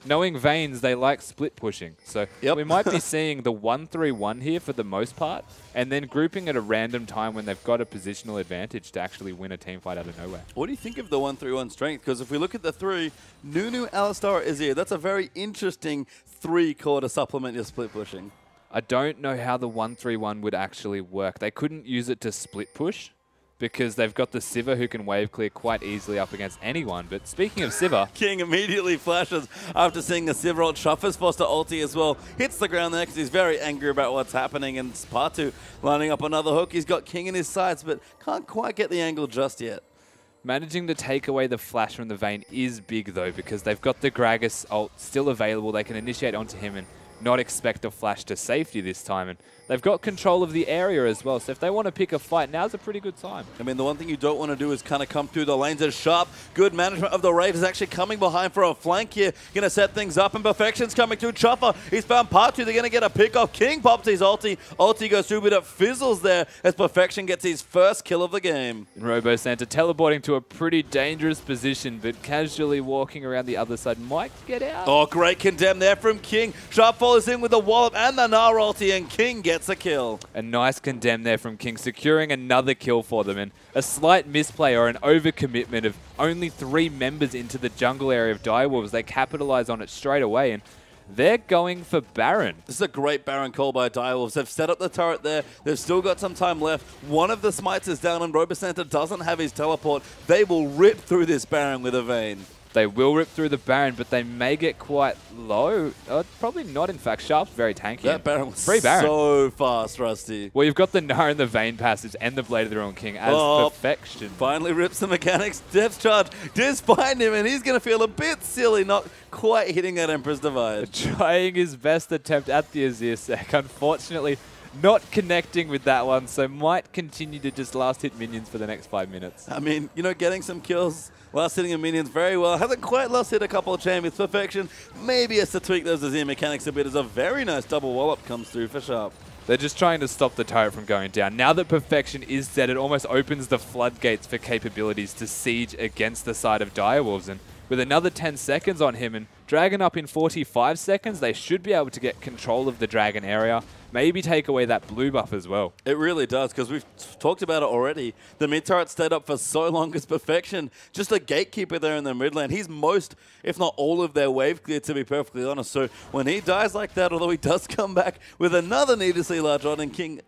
knowing Veins, they like split pushing. So we might be seeing the 1-3-1 here for the most part, and then grouping at a random time when they've got a positional advantage to actually win a team fight out of nowhere. What do you think of the 1-3-1 strength? Because if we look at the three, Nunu, Alistar, Azir, that's a very interesting three-core to supplement your split pushing. I don't know how the 1-3-1 would actually work. They couldn't use it to split push, because they've got the Sivir who can wave clear quite easily up against anyone. But speaking of Sivir... King immediately flashes after seeing the Sivir ult. Shuffers forced to ulti as well. Hits the ground there because he's very angry about what's happening. And Spartu lining up another hook. He's got King in his sights, but can't quite get the angle just yet. Managing to take away the flash from the Vayne is big, though, because they've got the Gragas ult still available. They can initiate onto him and not expect a flash to safety this time. And they've got control of the area as well, so if they want to pick a fight, now's a pretty good time. I mean, the one thing you don't want to do is kind of come through the lanes as Sharp. Good management of the Wraith is actually coming behind for a flank here. Going to set things up, and Perfection's coming through. Chopper, he's found part 2. They're going to get a pick off. King pops his ulti. Ulti goes through, but it fizzles there as Perfection gets his first kill of the game. Robo Santa teleporting to a pretty dangerous position, but casually walking around the other side might get out. Oh, great condemn there from King. Sharp follows in with the wallop and the Gnar ulti, and King gets a kill. A nice condemn there from King, securing another kill for them. And a slight misplay or an overcommitment of only 3 members into the jungle area of Direwolves. They capitalize on it straight away, and they're going for Baron. This is a great Baron call by Direwolves. They've set up the turret there. They've still got some time left. One of the smites is down, and Robosanta doesn't have his teleport. They will rip through this Baron with a Vayne. They will rip through the Baron, but they may get quite low. Probably not, in fact. Sharp's very tanky. That Baron was free Baron. So fast, Rusty. Well, you've got the Gnar and the Vayne passage and the Blade of the Ruined King as Perfection. Finally rips the mechanics. Depth charge does find him, and he's going to feel a bit silly not quite hitting that Emperor's Divide. Trying his best attempt at the Azir Sec. Unfortunately, not connecting with that one, so might continue to just last hit minions for the next 5 minutes. I mean, you know, getting some kills, last hitting a minions very well. Hasn't quite last hit a couple of champions. Perfection maybe has to tweak those Azir mechanics a bit as a very nice double wallop comes through for Sharp. They're just trying to stop the turret from going down. Now that Perfection is dead, it almost opens the floodgates for capabilities to siege against the side of Direwolves. And with another 10 seconds on him and Dragon up in 45 seconds, they should be able to get control of the Dragon area, maybe take away that blue buff as well. It really does, because we've talked about it already. The mid turret stayed up for so long as Perfection, just a gatekeeper there in the mid lane. He's most, if not all of their wave clear, to be perfectly honest. So when he dies like that, although he does come back with another needlessly large rod, and King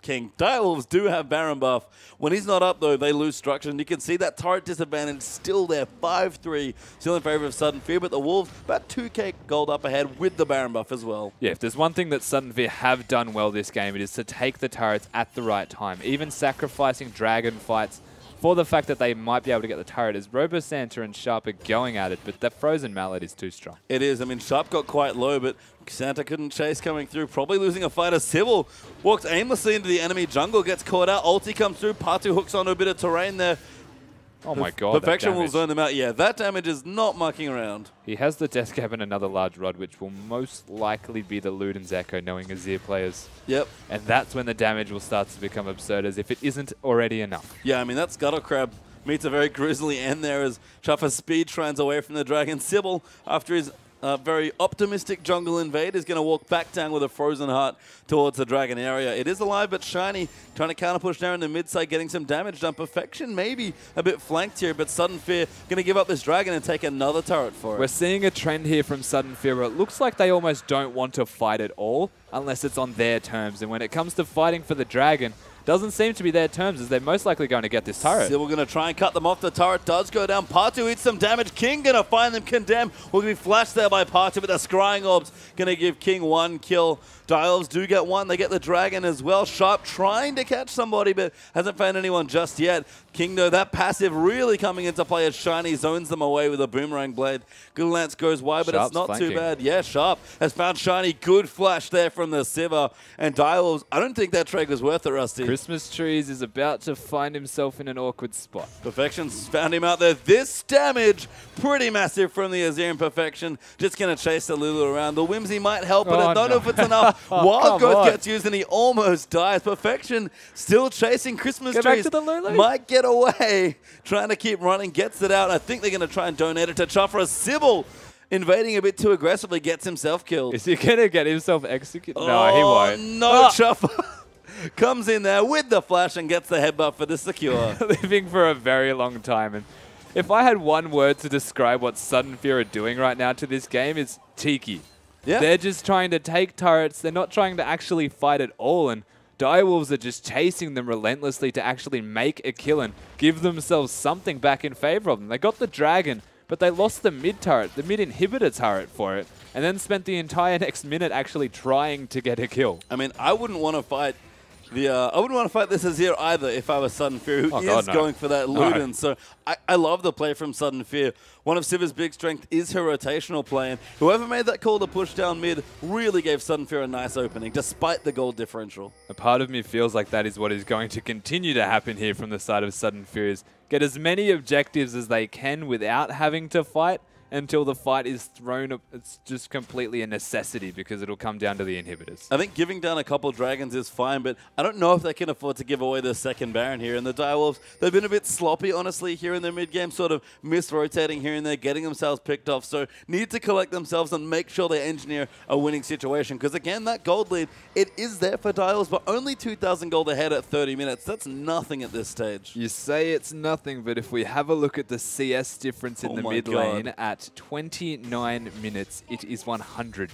Direwolves do have Baron buff. When he's not up, though, they lose structure, and you can see that turret disadvantage still there. 5-3, still in favor of Sudden Fear, but the Wolves about 2k gold up ahead with the Baron buff as well. Yeah, if there's one thing that Sudden Fear have done well this game, it is to take the turrets at the right time, even sacrificing Dragon fights for the fact that they might be able to get the turret, as Robo Santa and Sharp are going at it, but that Frozen Mallet is too strong. It is. I mean, Sharp got quite low, but Santa couldn't chase coming through, probably losing a fight as Sybil walks aimlessly into the enemy jungle, gets caught out, ulti comes through, Patu hooks onto a bit of terrain there. Oh my god, Perfection will zone them out. Yeah, that damage is not mucking around. He has the Death Cap and another large rod, which will most likely be the Luden's Echo, knowing Azir players. Yep. And that's when the damage will start to become absurd, as if it isn't already enough. Yeah, I mean, that Scuttle Crab meets a very grisly end there as Chuffer speed trends away from the Dragon. Sybil, after his very optimistic jungle invade, is going to walk back down with a Frozen Heart towards the Dragon area. It is alive, but Shiny trying to counter push down in the mid side, getting some damage done. Perfection maybe a bit flanked here, but Sudden Fear going to give up this Dragon and take another turret for it. We're seeing a trend here from Sudden Fear where it looks like they almost don't want to fight at all unless it's on their terms. And when it comes to fighting for the Dragon, doesn't seem to be their terms, as they're most likely going to get this turret. Still, we're going to try and cut them off. The turret does go down. Patu eats some damage. King going to find them condemned. Will be flashed there by Patu, but the Scrying Orbs going to give King one kill. Direwolves do get one. They get the Dragon as well. Sharp trying to catch somebody, but hasn't found anyone just yet. King, though, that passive really coming into play as Shiny zones them away with a Boomerang Blade. Good Lance goes wide, but Sharp's it's not flanking. too bad. Yeah, Sharp has found Shiny. Good flash there from the Sivir. And Direwolves, I don't think that trade was worth it, Rusty. Christmas Trees is about to find himself in an awkward spot. Perfection's found him out there. This damage, pretty massive from the Azir and Perfection. Just going to chase the Lulu around. The Whimsy might help, but I don't know if it's enough. Wild Growth gets used and he almost dies. Perfection still chasing Christmas Get trees. back to the Lulu. Might get away. Trying to keep running. Gets it out. I think they're going to try and donate it to Chufra. Sybil invading a bit too aggressively, gets himself killed. Is he going to get himself executed? No, he won't. No, Chuffer comes in there with the flash and gets the headbutt for the secure. Living for a very long time. And if I had one word to describe what Sudden Fear are doing right now to this game, it's cheeky. Yeah. They're just trying to take turrets. They're not trying to actually fight at all. And Direwolves are just chasing them relentlessly to actually make a kill and give themselves something back in favor of them. They got the Dragon, but they lost the mid turret, the mid inhibitor turret for it, and then spent the entire next minute actually trying to get a kill. I mean, I wouldn't want to fight I wouldn't want to fight this Azir either if I was Sudden Fear, who is going for that Luden. No. So I love the play from Sudden Fear. One of Siv's big strength is her rotational play, and whoever made that call to push down mid really gave Sudden Fear a nice opening, despite the gold differential. A part of me feels like that is what is going to continue to happen here from the side of Sudden Fear, is get as many objectives as they can without having to fight, until the fight is thrown up. It's just completely a necessity because it'll come down to the inhibitors. I think giving down a couple dragons is fine, but I don't know if they can afford to give away the second Baron here. And the Direwolves, they've been a bit sloppy, honestly, here in their mid-game, sort of mis-rotating here and there, getting themselves picked off. So need to collect themselves and make sure they engineer a winning situation. Because again, that gold lead, it is there for Direwolves, but only 2,000 gold ahead at 30 minutes. That's nothing at this stage. You say it's nothing, but if we have a look at the CS difference in the mid lane at 29 minutes, it is 100.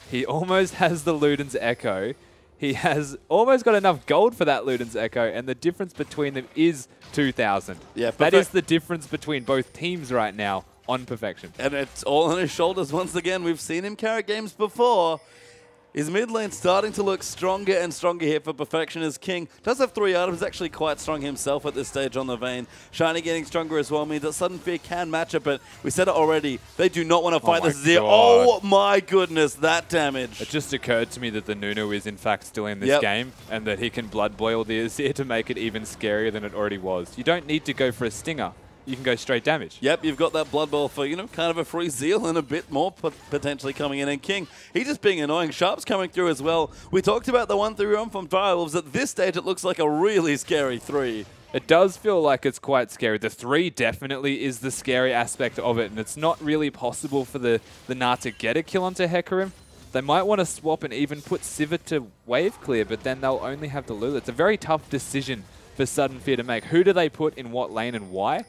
He almost has the Luden's Echo. He has almost got enough gold for that Luden's Echo, and the difference between them is 2,000. Yeah, that is the difference between both teams right now on Perfection. And it's all on his shoulders once again. We've seen him carry games before. His mid lane starting to look stronger and stronger here for Perfection as King. Does have 3 items, actually quite strong himself at this stage on the Vayne. Shiny getting stronger as well means that Sudden Fear can match it, but we said it already, they do not want to fight this Azir. Oh my goodness, that damage. It just occurred to me that the Nunu is in fact still in this game, and that he can blood boil the Azir to make it even scarier than it already was. You don't need to go for a stinger. You can go straight damage. Yep, you've got that Blood Bowl for, you know, kind of a free Zeal and a bit more potentially coming in. And King, he's just being annoying. Sharp's coming through as well. We talked about the 1-3 from Direwolves. At this stage, it looks like a really scary 3. It does feel like it's quite scary. The 3 definitely is the scary aspect of it, and it's not really possible for the Gnar to get a kill onto Hecarim. They might want to swap and even put Sivir to wave clear, but then they'll only have the Lulu. It's a very tough decision for Sudden Fear to make. Who do they put in what lane and why?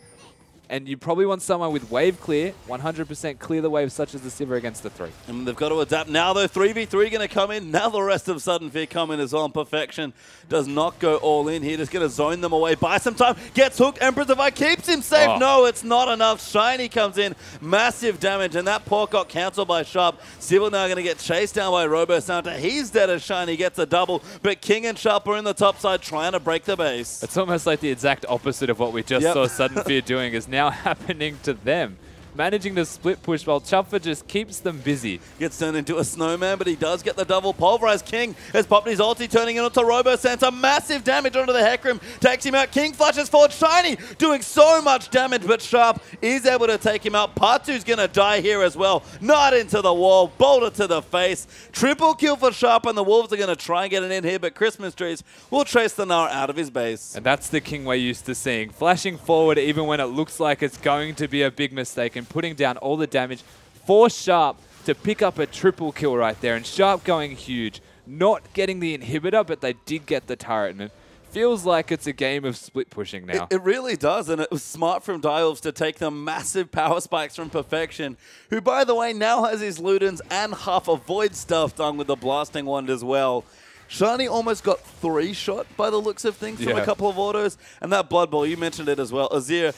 And you probably want someone with wave clear, 100% clear the wave, such as the Sivir against the 3. And they've got to adapt now, though. 3v3 going to come in. Now the rest of Sudden Fear come in as well. Perfection does not go all in here. Just going to zone them away. Buy some time. Gets hooked. Emperor's Divide keeps him safe. Oh. No, it's not enough. Shiny comes in. Massive damage. And that pork got cancelled by Sharp. Sivir now going to get chased down by Robo Santa. He's dead as Shiny gets a double. But King and Sharp are in the top side trying to break the base. It's almost like the exact opposite of what we just saw Sudden Fear doing is now happening to them. Managing to split push while Chuffer just keeps them busy. Gets turned into a snowman, but he does get the double pulverize. King has popped his ulti, turning it onto Robo Santa. Massive damage onto the Hecarim. Takes him out. King flashes forward. Shiny doing so much damage, but Sharp is able to take him out. Part 2's going to die here as well. Not into the wall. Boulder to the face. Triple kill for Sharp, and the Wolves are going to try and get it in here, but Christmas Trees will chase the Gnar out of his base. And that's the King we're used to seeing. Flashing forward even when it looks like it's going to be a big mistake, and putting down all the damage for Sharp to pick up a triple kill right there. And Sharp going huge. Not getting the inhibitor, but they did get the turret. And it feels like it's a game of split pushing now. It really does, and it was smart from Direwolves to take the massive power spikes from Perfection, who, by the way, now has his Ludens and half a Void stuff done with the Blasting Wand as well. Shiny almost got 3 shot by the looks of things from a couple of autos. And that Blood Bowl, you mentioned it as well. Azir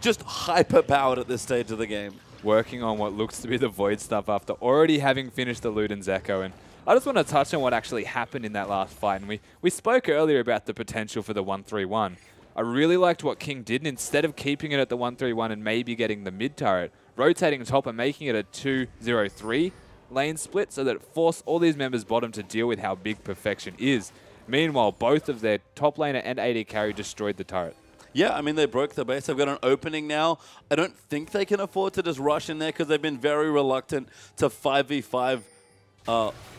just hyper-powered at this stage of the game. Working on what looks to be the Void stuff after already having finished the Luden's Echo. And I just want to touch on what actually happened in that last fight. And we spoke earlier about the potential for the 1-3-1. I really liked what King did. And instead of keeping it at the 1-3-1 and maybe getting the mid turret, rotating top and making it a 2-0-3 lane split so that it forced all these members bottom to deal with how big Perfection is. Meanwhile, both of their top laner and AD carry destroyed the turret. Yeah, I mean, they broke the base. They've got an opening now. I don't think they can afford to just rush in there because they've been very reluctant to 5v5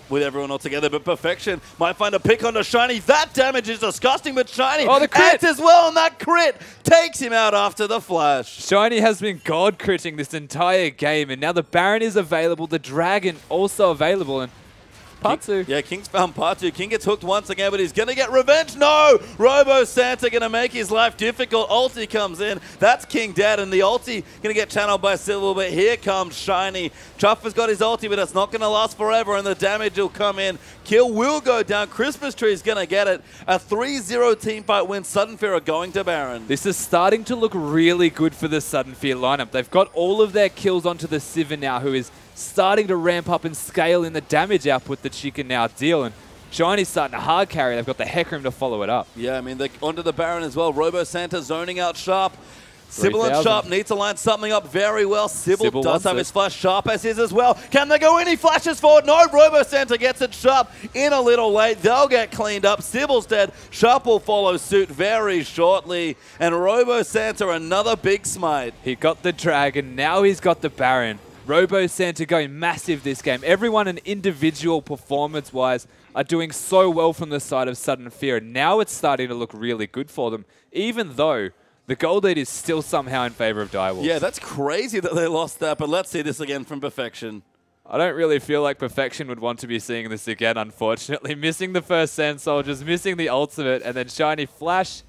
with everyone all together, but Perfection might find a pick onto Shiny. That damage is disgusting, but Shiny the crit acts as well, and that crit takes him out after the flash. Shiny has been god critting this entire game, and now the Baron is available, the Dragon also available, and Patu. Yeah, King's found Patu. King gets hooked once again, but he's going to get revenge. No! Robo Santa going to make his life difficult. Ulti comes in. That's King dead, and the ulti going to get channeled by Silver, but here comes Shiny. Chuffa's got his ulti, but it's not going to last forever, and the damage will come in. Kill will go down. Christmas Tree is going to get it. A 3-0 team fight win. Sudden Fear are going to Baron. This is starting to look really good for the Sudden Fear lineup. They've got all of their kills onto the Sivir now, who is starting to ramp up and scale in the damage output that she can now deal. And Shiny's starting to hard carry. They've got the Hecarim to follow it up. Yeah, I mean, they're onto the Baron as well. Robo Santa zoning out Sharp. Sybil and Sharp need to line something up very well. Sybil does have his flash. Sharp has his as well. Can they go in? He flashes forward. No, Robo Santa gets it. Sharp in a little late. They'll get cleaned up. Sybil's dead. Sharp will follow suit very shortly. And Robo Santa, another big smite. He got the Dragon. Now he's got the Baron. Robo Santa going massive this game. Everyone and individual performance-wise are doing so well from the side of Sudden Fear. Now it's starting to look really good for them, even though the gold lead is still somehow in favor of Direwolves. Yeah, that's crazy that they lost that, but let's see this again from Perfection. I don't really feel like Perfection would want to be seeing this again, unfortunately. Missing the first Sand Soldiers, missing the ultimate, and then Shiny flash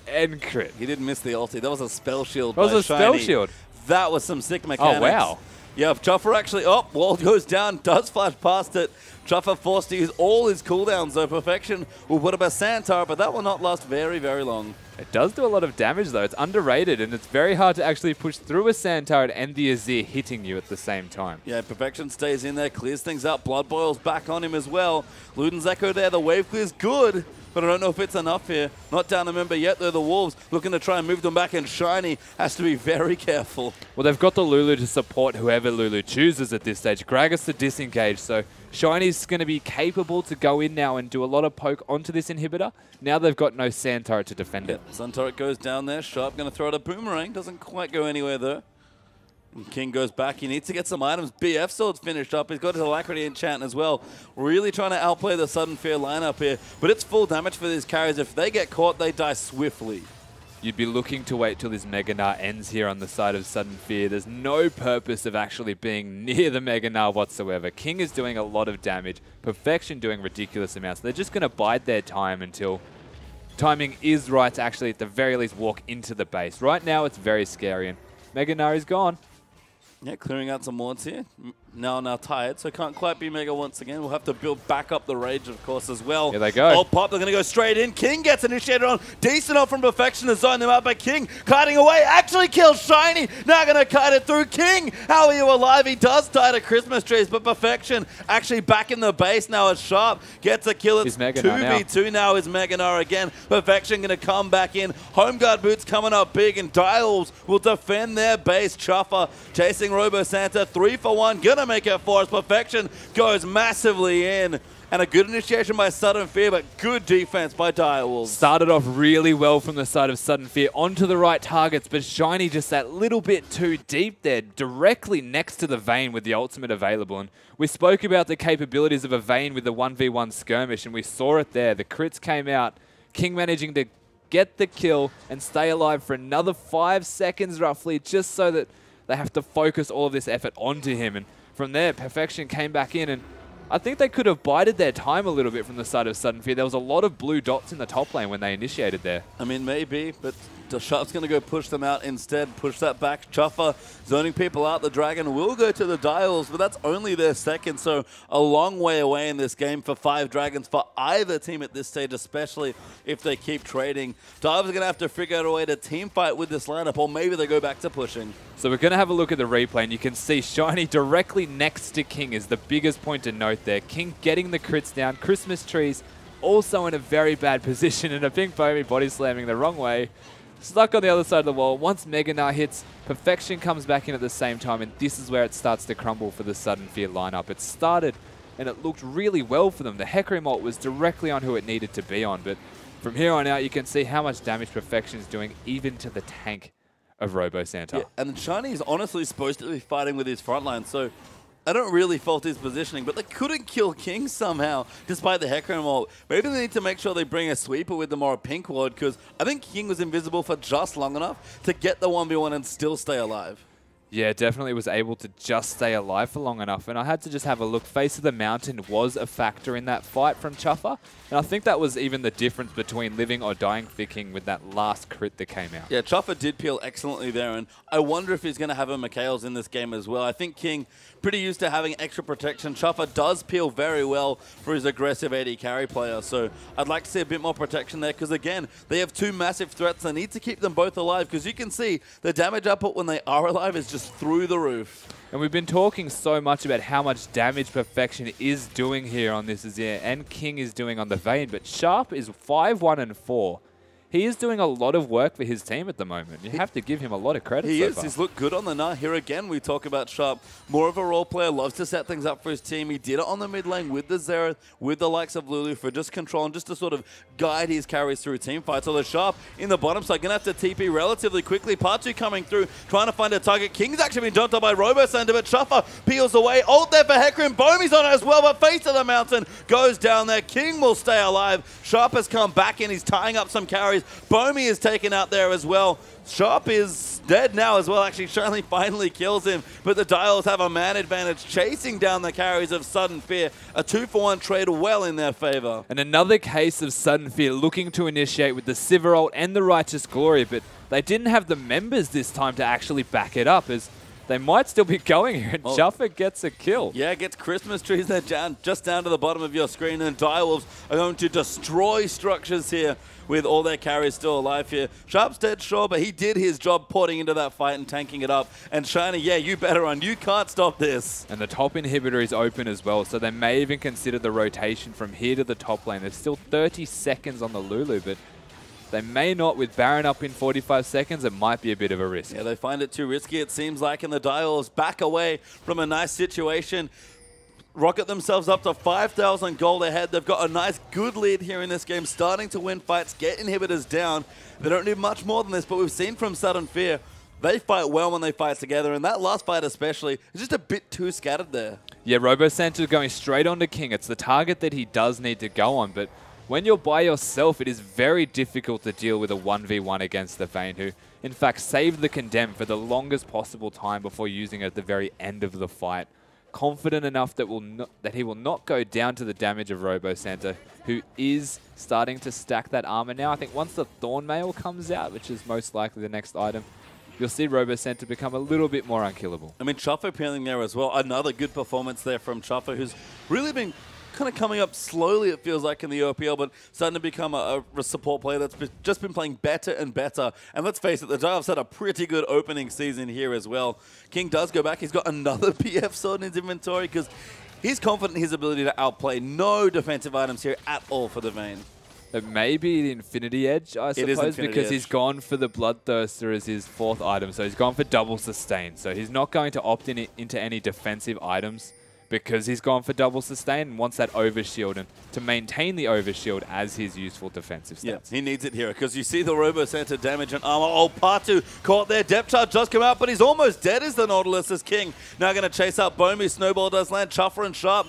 and crit. He didn't miss the ulti. That was a spell shield. That was a spell shield. That was some sick mechanics. Oh, wow. Yeah, Chuffa actually, wall goes down, does flash past it. Chuffa forced to use all his cooldowns, though Perfection will put up a Santar, but that will not last very, very long. It does do a lot of damage, though. It's underrated, and it's very hard to actually push through a Santar and the Azir hitting you at the same time. Yeah, Perfection stays in there, clears things up. Blood Boil's back on him as well. Luden's Echo there, the wave clear's good, but I don't know if it's enough here. Not down a member yet, though. The Wolves looking to try and move them back, and Shiny has to be very careful. Well, they've got the Lulu to support whoever Lulu chooses at this stage. Gragas to disengage, so Shiny's going to be capable to go in now and do a lot of poke onto this inhibitor. Now they've got no Sand Turret to defend it. Sun Turret goes down there. Sharp going to throw out a boomerang. Doesn't quite go anywhere, though. And King goes back. He needs to get some items. BF Sword's finished up. He's got his Alacrity enchant as well. Really trying to outplay the Sudden Fear lineup here. But it's full damage for these carries. If they get caught, they die swiftly. You'd be looking to wait till this Mega Gnar ends here on the side of Sudden Fear. There's no purpose of actually being near the Mega Gnar whatsoever. King is doing a lot of damage. Perfection doing ridiculous amounts. They're just going to bide their time until timing is right to actually, at the very least, walk into the base. Right now, it's very scary, and Mega Gnar is gone. Yeah, clearing out some wards here. Now tired, so can't quite be Mega once again. We'll have to build back up the rage, of course, as well. Here they go. Oh, pop, they're going to go straight in. King gets initiated on. Decent off from Perfection to zone them out, but King kiting away. Actually kills Shiny. Now going to kite it through. King, how are you alive? He does die to Christmas trees, but Perfection actually back in the base now as Sharp gets a kill. It's 2v2 now is Mega Gnar again. Perfection going to come back in. Home Guard boots coming up big, and Direwolves will defend their base. Chuffa chasing Robo Santa. 3 for 1. Gonna make it for us. Perfection goes massively in. And a good initiation by Sudden Fear, but good defense by Direwolves. Started off really well from the side of Sudden Fear onto the right targets, but Shiny just that little bit too deep there, directly next to the Vayne with the ultimate available. And we spoke about the capabilities of a Vayne with the 1v1 skirmish, and we saw it there. The crits came out. King managing to get the kill and stay alive for another 5 seconds roughly, just so that they have to focus all of this effort onto him. And from there, Perfection came back in, and I think they could have bided their time a little bit from the side of Sudden Fear. There was a lot of blue dots in the top lane when they initiated there. I mean, maybe, but Sharp's going to go push them out instead. Push that back. Chuffa zoning people out. The Dragon will go to the Dials, but that's only their second, so a long way away in this game for 5 Dragons for either team at this stage, especially if they keep trading. Dials are going to have to figure out a way to team fight with this lineup, or maybe they go back to pushing. So we're going to have a look at the replay, and you can see Shiny directly next to King is the biggest point to note there. King getting the crits down. Christmas trees also in a very bad position, and a Pink Foamy body slamming the wrong way. Stuck on the other side of the wall. Once Mega Gnar hits, Perfection comes back in at the same time, and this is where it starts to crumble for the Sudden Fear lineup. It started, and it looked really well for them. The Hecarim ult was directly on who it needed to be on, but from here on out, you can see how much damage Perfection is doing, even to the tank of Robo Santa. Yeah, and Shiny is honestly supposed to be fighting with his front line, so I don't really fault his positioning, but they couldn't kill King somehow, despite the Hecarim ult. Maybe they need to make sure they bring a sweeper with them or a pink ward, because I think King was invisible for just long enough to get the 1v1 and still stay alive. Yeah, definitely was able to just stay alive for long enough. And I had to just have a look. Face of the Mountain was a factor in that fight from Chuffer. And I think that was even the difference between living or dying for King with that last crit that came out. Yeah, Chuffer did peel excellently there. And I wonder if he's going to have a Mikhails in this game as well. I think King pretty used to having extra protection. Chuffer does peel very well for his aggressive AD carry player. So I'd like to see a bit more protection there because, again, they have two massive threats. They need to keep them both alive because you can see the damage output when they are alive is just through the roof. And we've been talking so much about how much damage Perfection is doing here on this Azir and King is doing on the Vayne, but Sharp is 5-1-4. He is doing a lot of work for his team at the moment. You have to give him a lot of credit. He is. He's looked good on the Nut. Here again, we talk about Sharp. More of a role player, loves to set things up for his team. He did it on the mid lane with the Xerath, with the likes of Lulu for just control and just to sort of guide his carries through team fights. So the Sharp in the bottom side, going to have to TP relatively quickly. Patu coming through, trying to find a target. King's actually been jumped up by Robosander, but Chuffer peels away. Ult there for Hecarim. Bomey's on it as well, but Face of the Mountain goes down there. King will stay alive. Sharp has come back in. He's tying up some carries. Bomey is taken out there as well. Sharp is dead now as well. Actually, Shirley finally kills him, but the Dials have a man advantage chasing down the carries of Sudden Fear. A 2-for-1 trade well in their favor. And another case of Sudden Fear looking to initiate with the Sivir ult and the Righteous Glory, but they didn't have the members this time to actually back it up, as they might still be going here, and Chuffer gets a kill. Yeah, gets Christmas trees there just down to the bottom of your screen, and Direwolves are going to destroy structures here with all their carries still alive here. Sharp's dead, sure, but he did his job porting into that fight and tanking it up. And Shiny, yeah, you better run. You can't stop this. And the top inhibitor is open as well, so they may even consider the rotation from here to the top lane. There's still 30 seconds on the Lulu, but they may not. With Baron up in 45 seconds, it might be a bit of a risk. Yeah, they find it too risky, it seems like, and the Dials back away from a nice situation. Rocket themselves up to 5,000 gold ahead. They've got a nice, good lead here in this game, starting to win fights, get inhibitors down. They don't need much more than this, but we've seen from Sudden Fear, they fight well when they fight together, and that last fight especially is just a bit too scattered there. Yeah, Robosander going straight on to King. It's the target that he does need to go on, but when you're by yourself, it is very difficult to deal with a 1v1 against the Vayne, who, in fact, saved the Condemn for the longest possible time before using it at the very end of the fight. Confident enough that he will not go down to the damage of Robosander, who is starting to stack that armor now. I think once the Thornmail comes out, which is most likely the next item, you'll see Robosander become a little bit more unkillable. I mean, Chuffer peeling there as well. Another good performance there from Chuffer, who's really been kind of coming up slowly, it feels like, in the OPL, but starting to become a support player that's just been playing better and better. And let's face it, the Dials had a pretty good opening season here as well. King does go back. He's got another PF sword in his inventory because he's confident in his ability to outplay. No defensive items here at all for the Vayne. It may be the Infinity Edge, I suppose, because he's gone for the Bloodthirster as his 4th item. So he's gone for double sustain. So he's not going to opt into any defensive items, because he's gone for double sustain and wants that overshield, and to maintain the overshield as his useful defensive stats. Yeah, he needs it here because you see the Robosander damage and armor. Oh, Patu caught there. Depth charge does come out, but he's almost dead as the Nautilus is King. Now going to chase out Bomey. Snowball does land. Chuffer and Sharp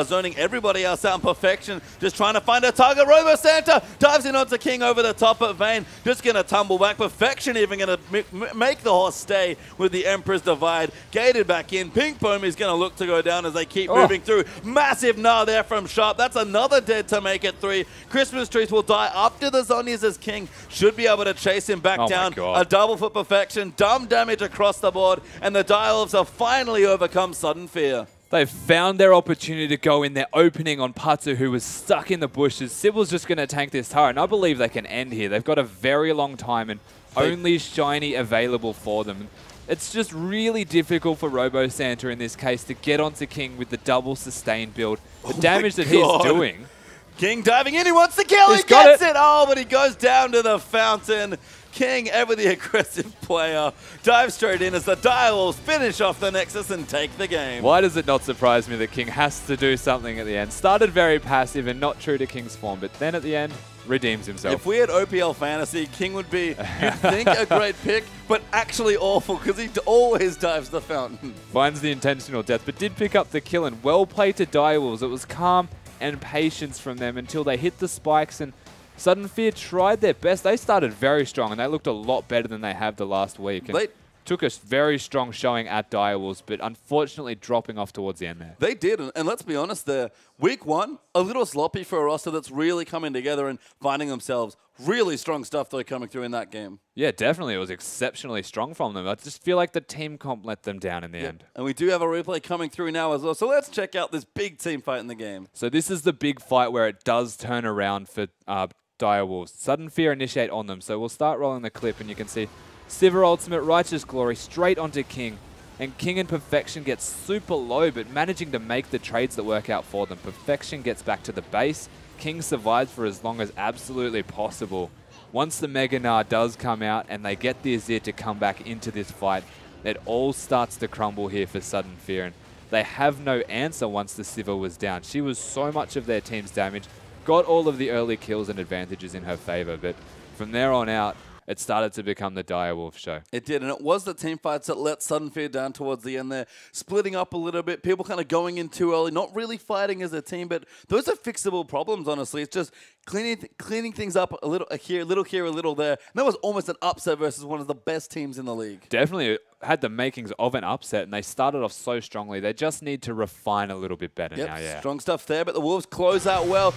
zoning everybody else out in Perfection. Just trying to find a target. Robosander dives in onto King over the top of Vayne. Just going to tumble back. Perfection even going to make the horse stay with the Emperor's Divide. Gated back in. Pink Bomey's going to look to go down as they keep moving through. Massive gnaw there from Sharp. That's another dead to make it 3. Christmas trees will die after the Zhonya's as King. Should be able to chase him back down. A double for Perfection. Dumb damage across the board. And the Dials have finally overcome Sudden Fear. They've found their opportunity to go in their opening on Patu, who was stuck in the bushes. Sybil's just going to tank this turret, and I believe they can end here. They've got a very long time and only Shiny available for them. It's just really difficult for Robosander in this case to get onto King with the double sustain build. The damage that he's doing. King diving in, he wants to kill, he gets it! Oh, but he goes down to the fountain. King, ever the aggressive player, dives straight in as the Direwolves finish off the Nexus and take the game. Why does it not surprise me that King has to do something at the end? Started very passive and not true to King's form, but then at the end, redeems himself. If we had OPL Fantasy, King would be, you'd think, a great pick, but actually awful because he always dives the fountain. Finds the intentional death, but did pick up the kill, and well played to Direwolves. It was calm and patience from them until they hit the spikes, and Sudden Fear tried their best. They started very strong, and they looked a lot better than they have the last week. And took a very strong showing at Direwolves, but unfortunately dropping off towards the end there. They did, and let's be honest there. Week 1, a little sloppy for a roster that's really coming together and finding themselves. Really strong stuff, though, coming through in that game. Yeah, definitely. It was exceptionally strong from them. I just feel like the team comp let them down in the end. And we do have a replay coming through now as well, so let's check out this big team fight in the game. So this is the big fight where it does turn around for Direwolves. Sudden Fear initiate on them, so we'll start rolling the clip, and you can see Sivir Ultimate, Righteous Glory, straight onto King. And King in Perfection gets super low, but managing to make the trades that work out for them. Perfection gets back to the base. King survives for as long as absolutely possible. Once the Mega Gnar does come out and they get the Azir to come back into this fight, it all starts to crumble here for Sudden Fear. And they have no answer once the Sivir was down. She was so much of their team's damage, got all of the early kills and advantages in her favor, but from there on out, it started to become the Direwolf show. It did, and it was the team fights that let Sudden Fear down towards the end there, splitting up a little bit, people kind of going in too early, not really fighting as a team, but those are fixable problems, honestly. It's just cleaning things up a little here, a little there. And that was almost an upset versus one of the best teams in the league. Definitely had the makings of an upset, and they started off so strongly. They just need to refine a little bit better now, yeah. Strong stuff there, but the Wolves close out well.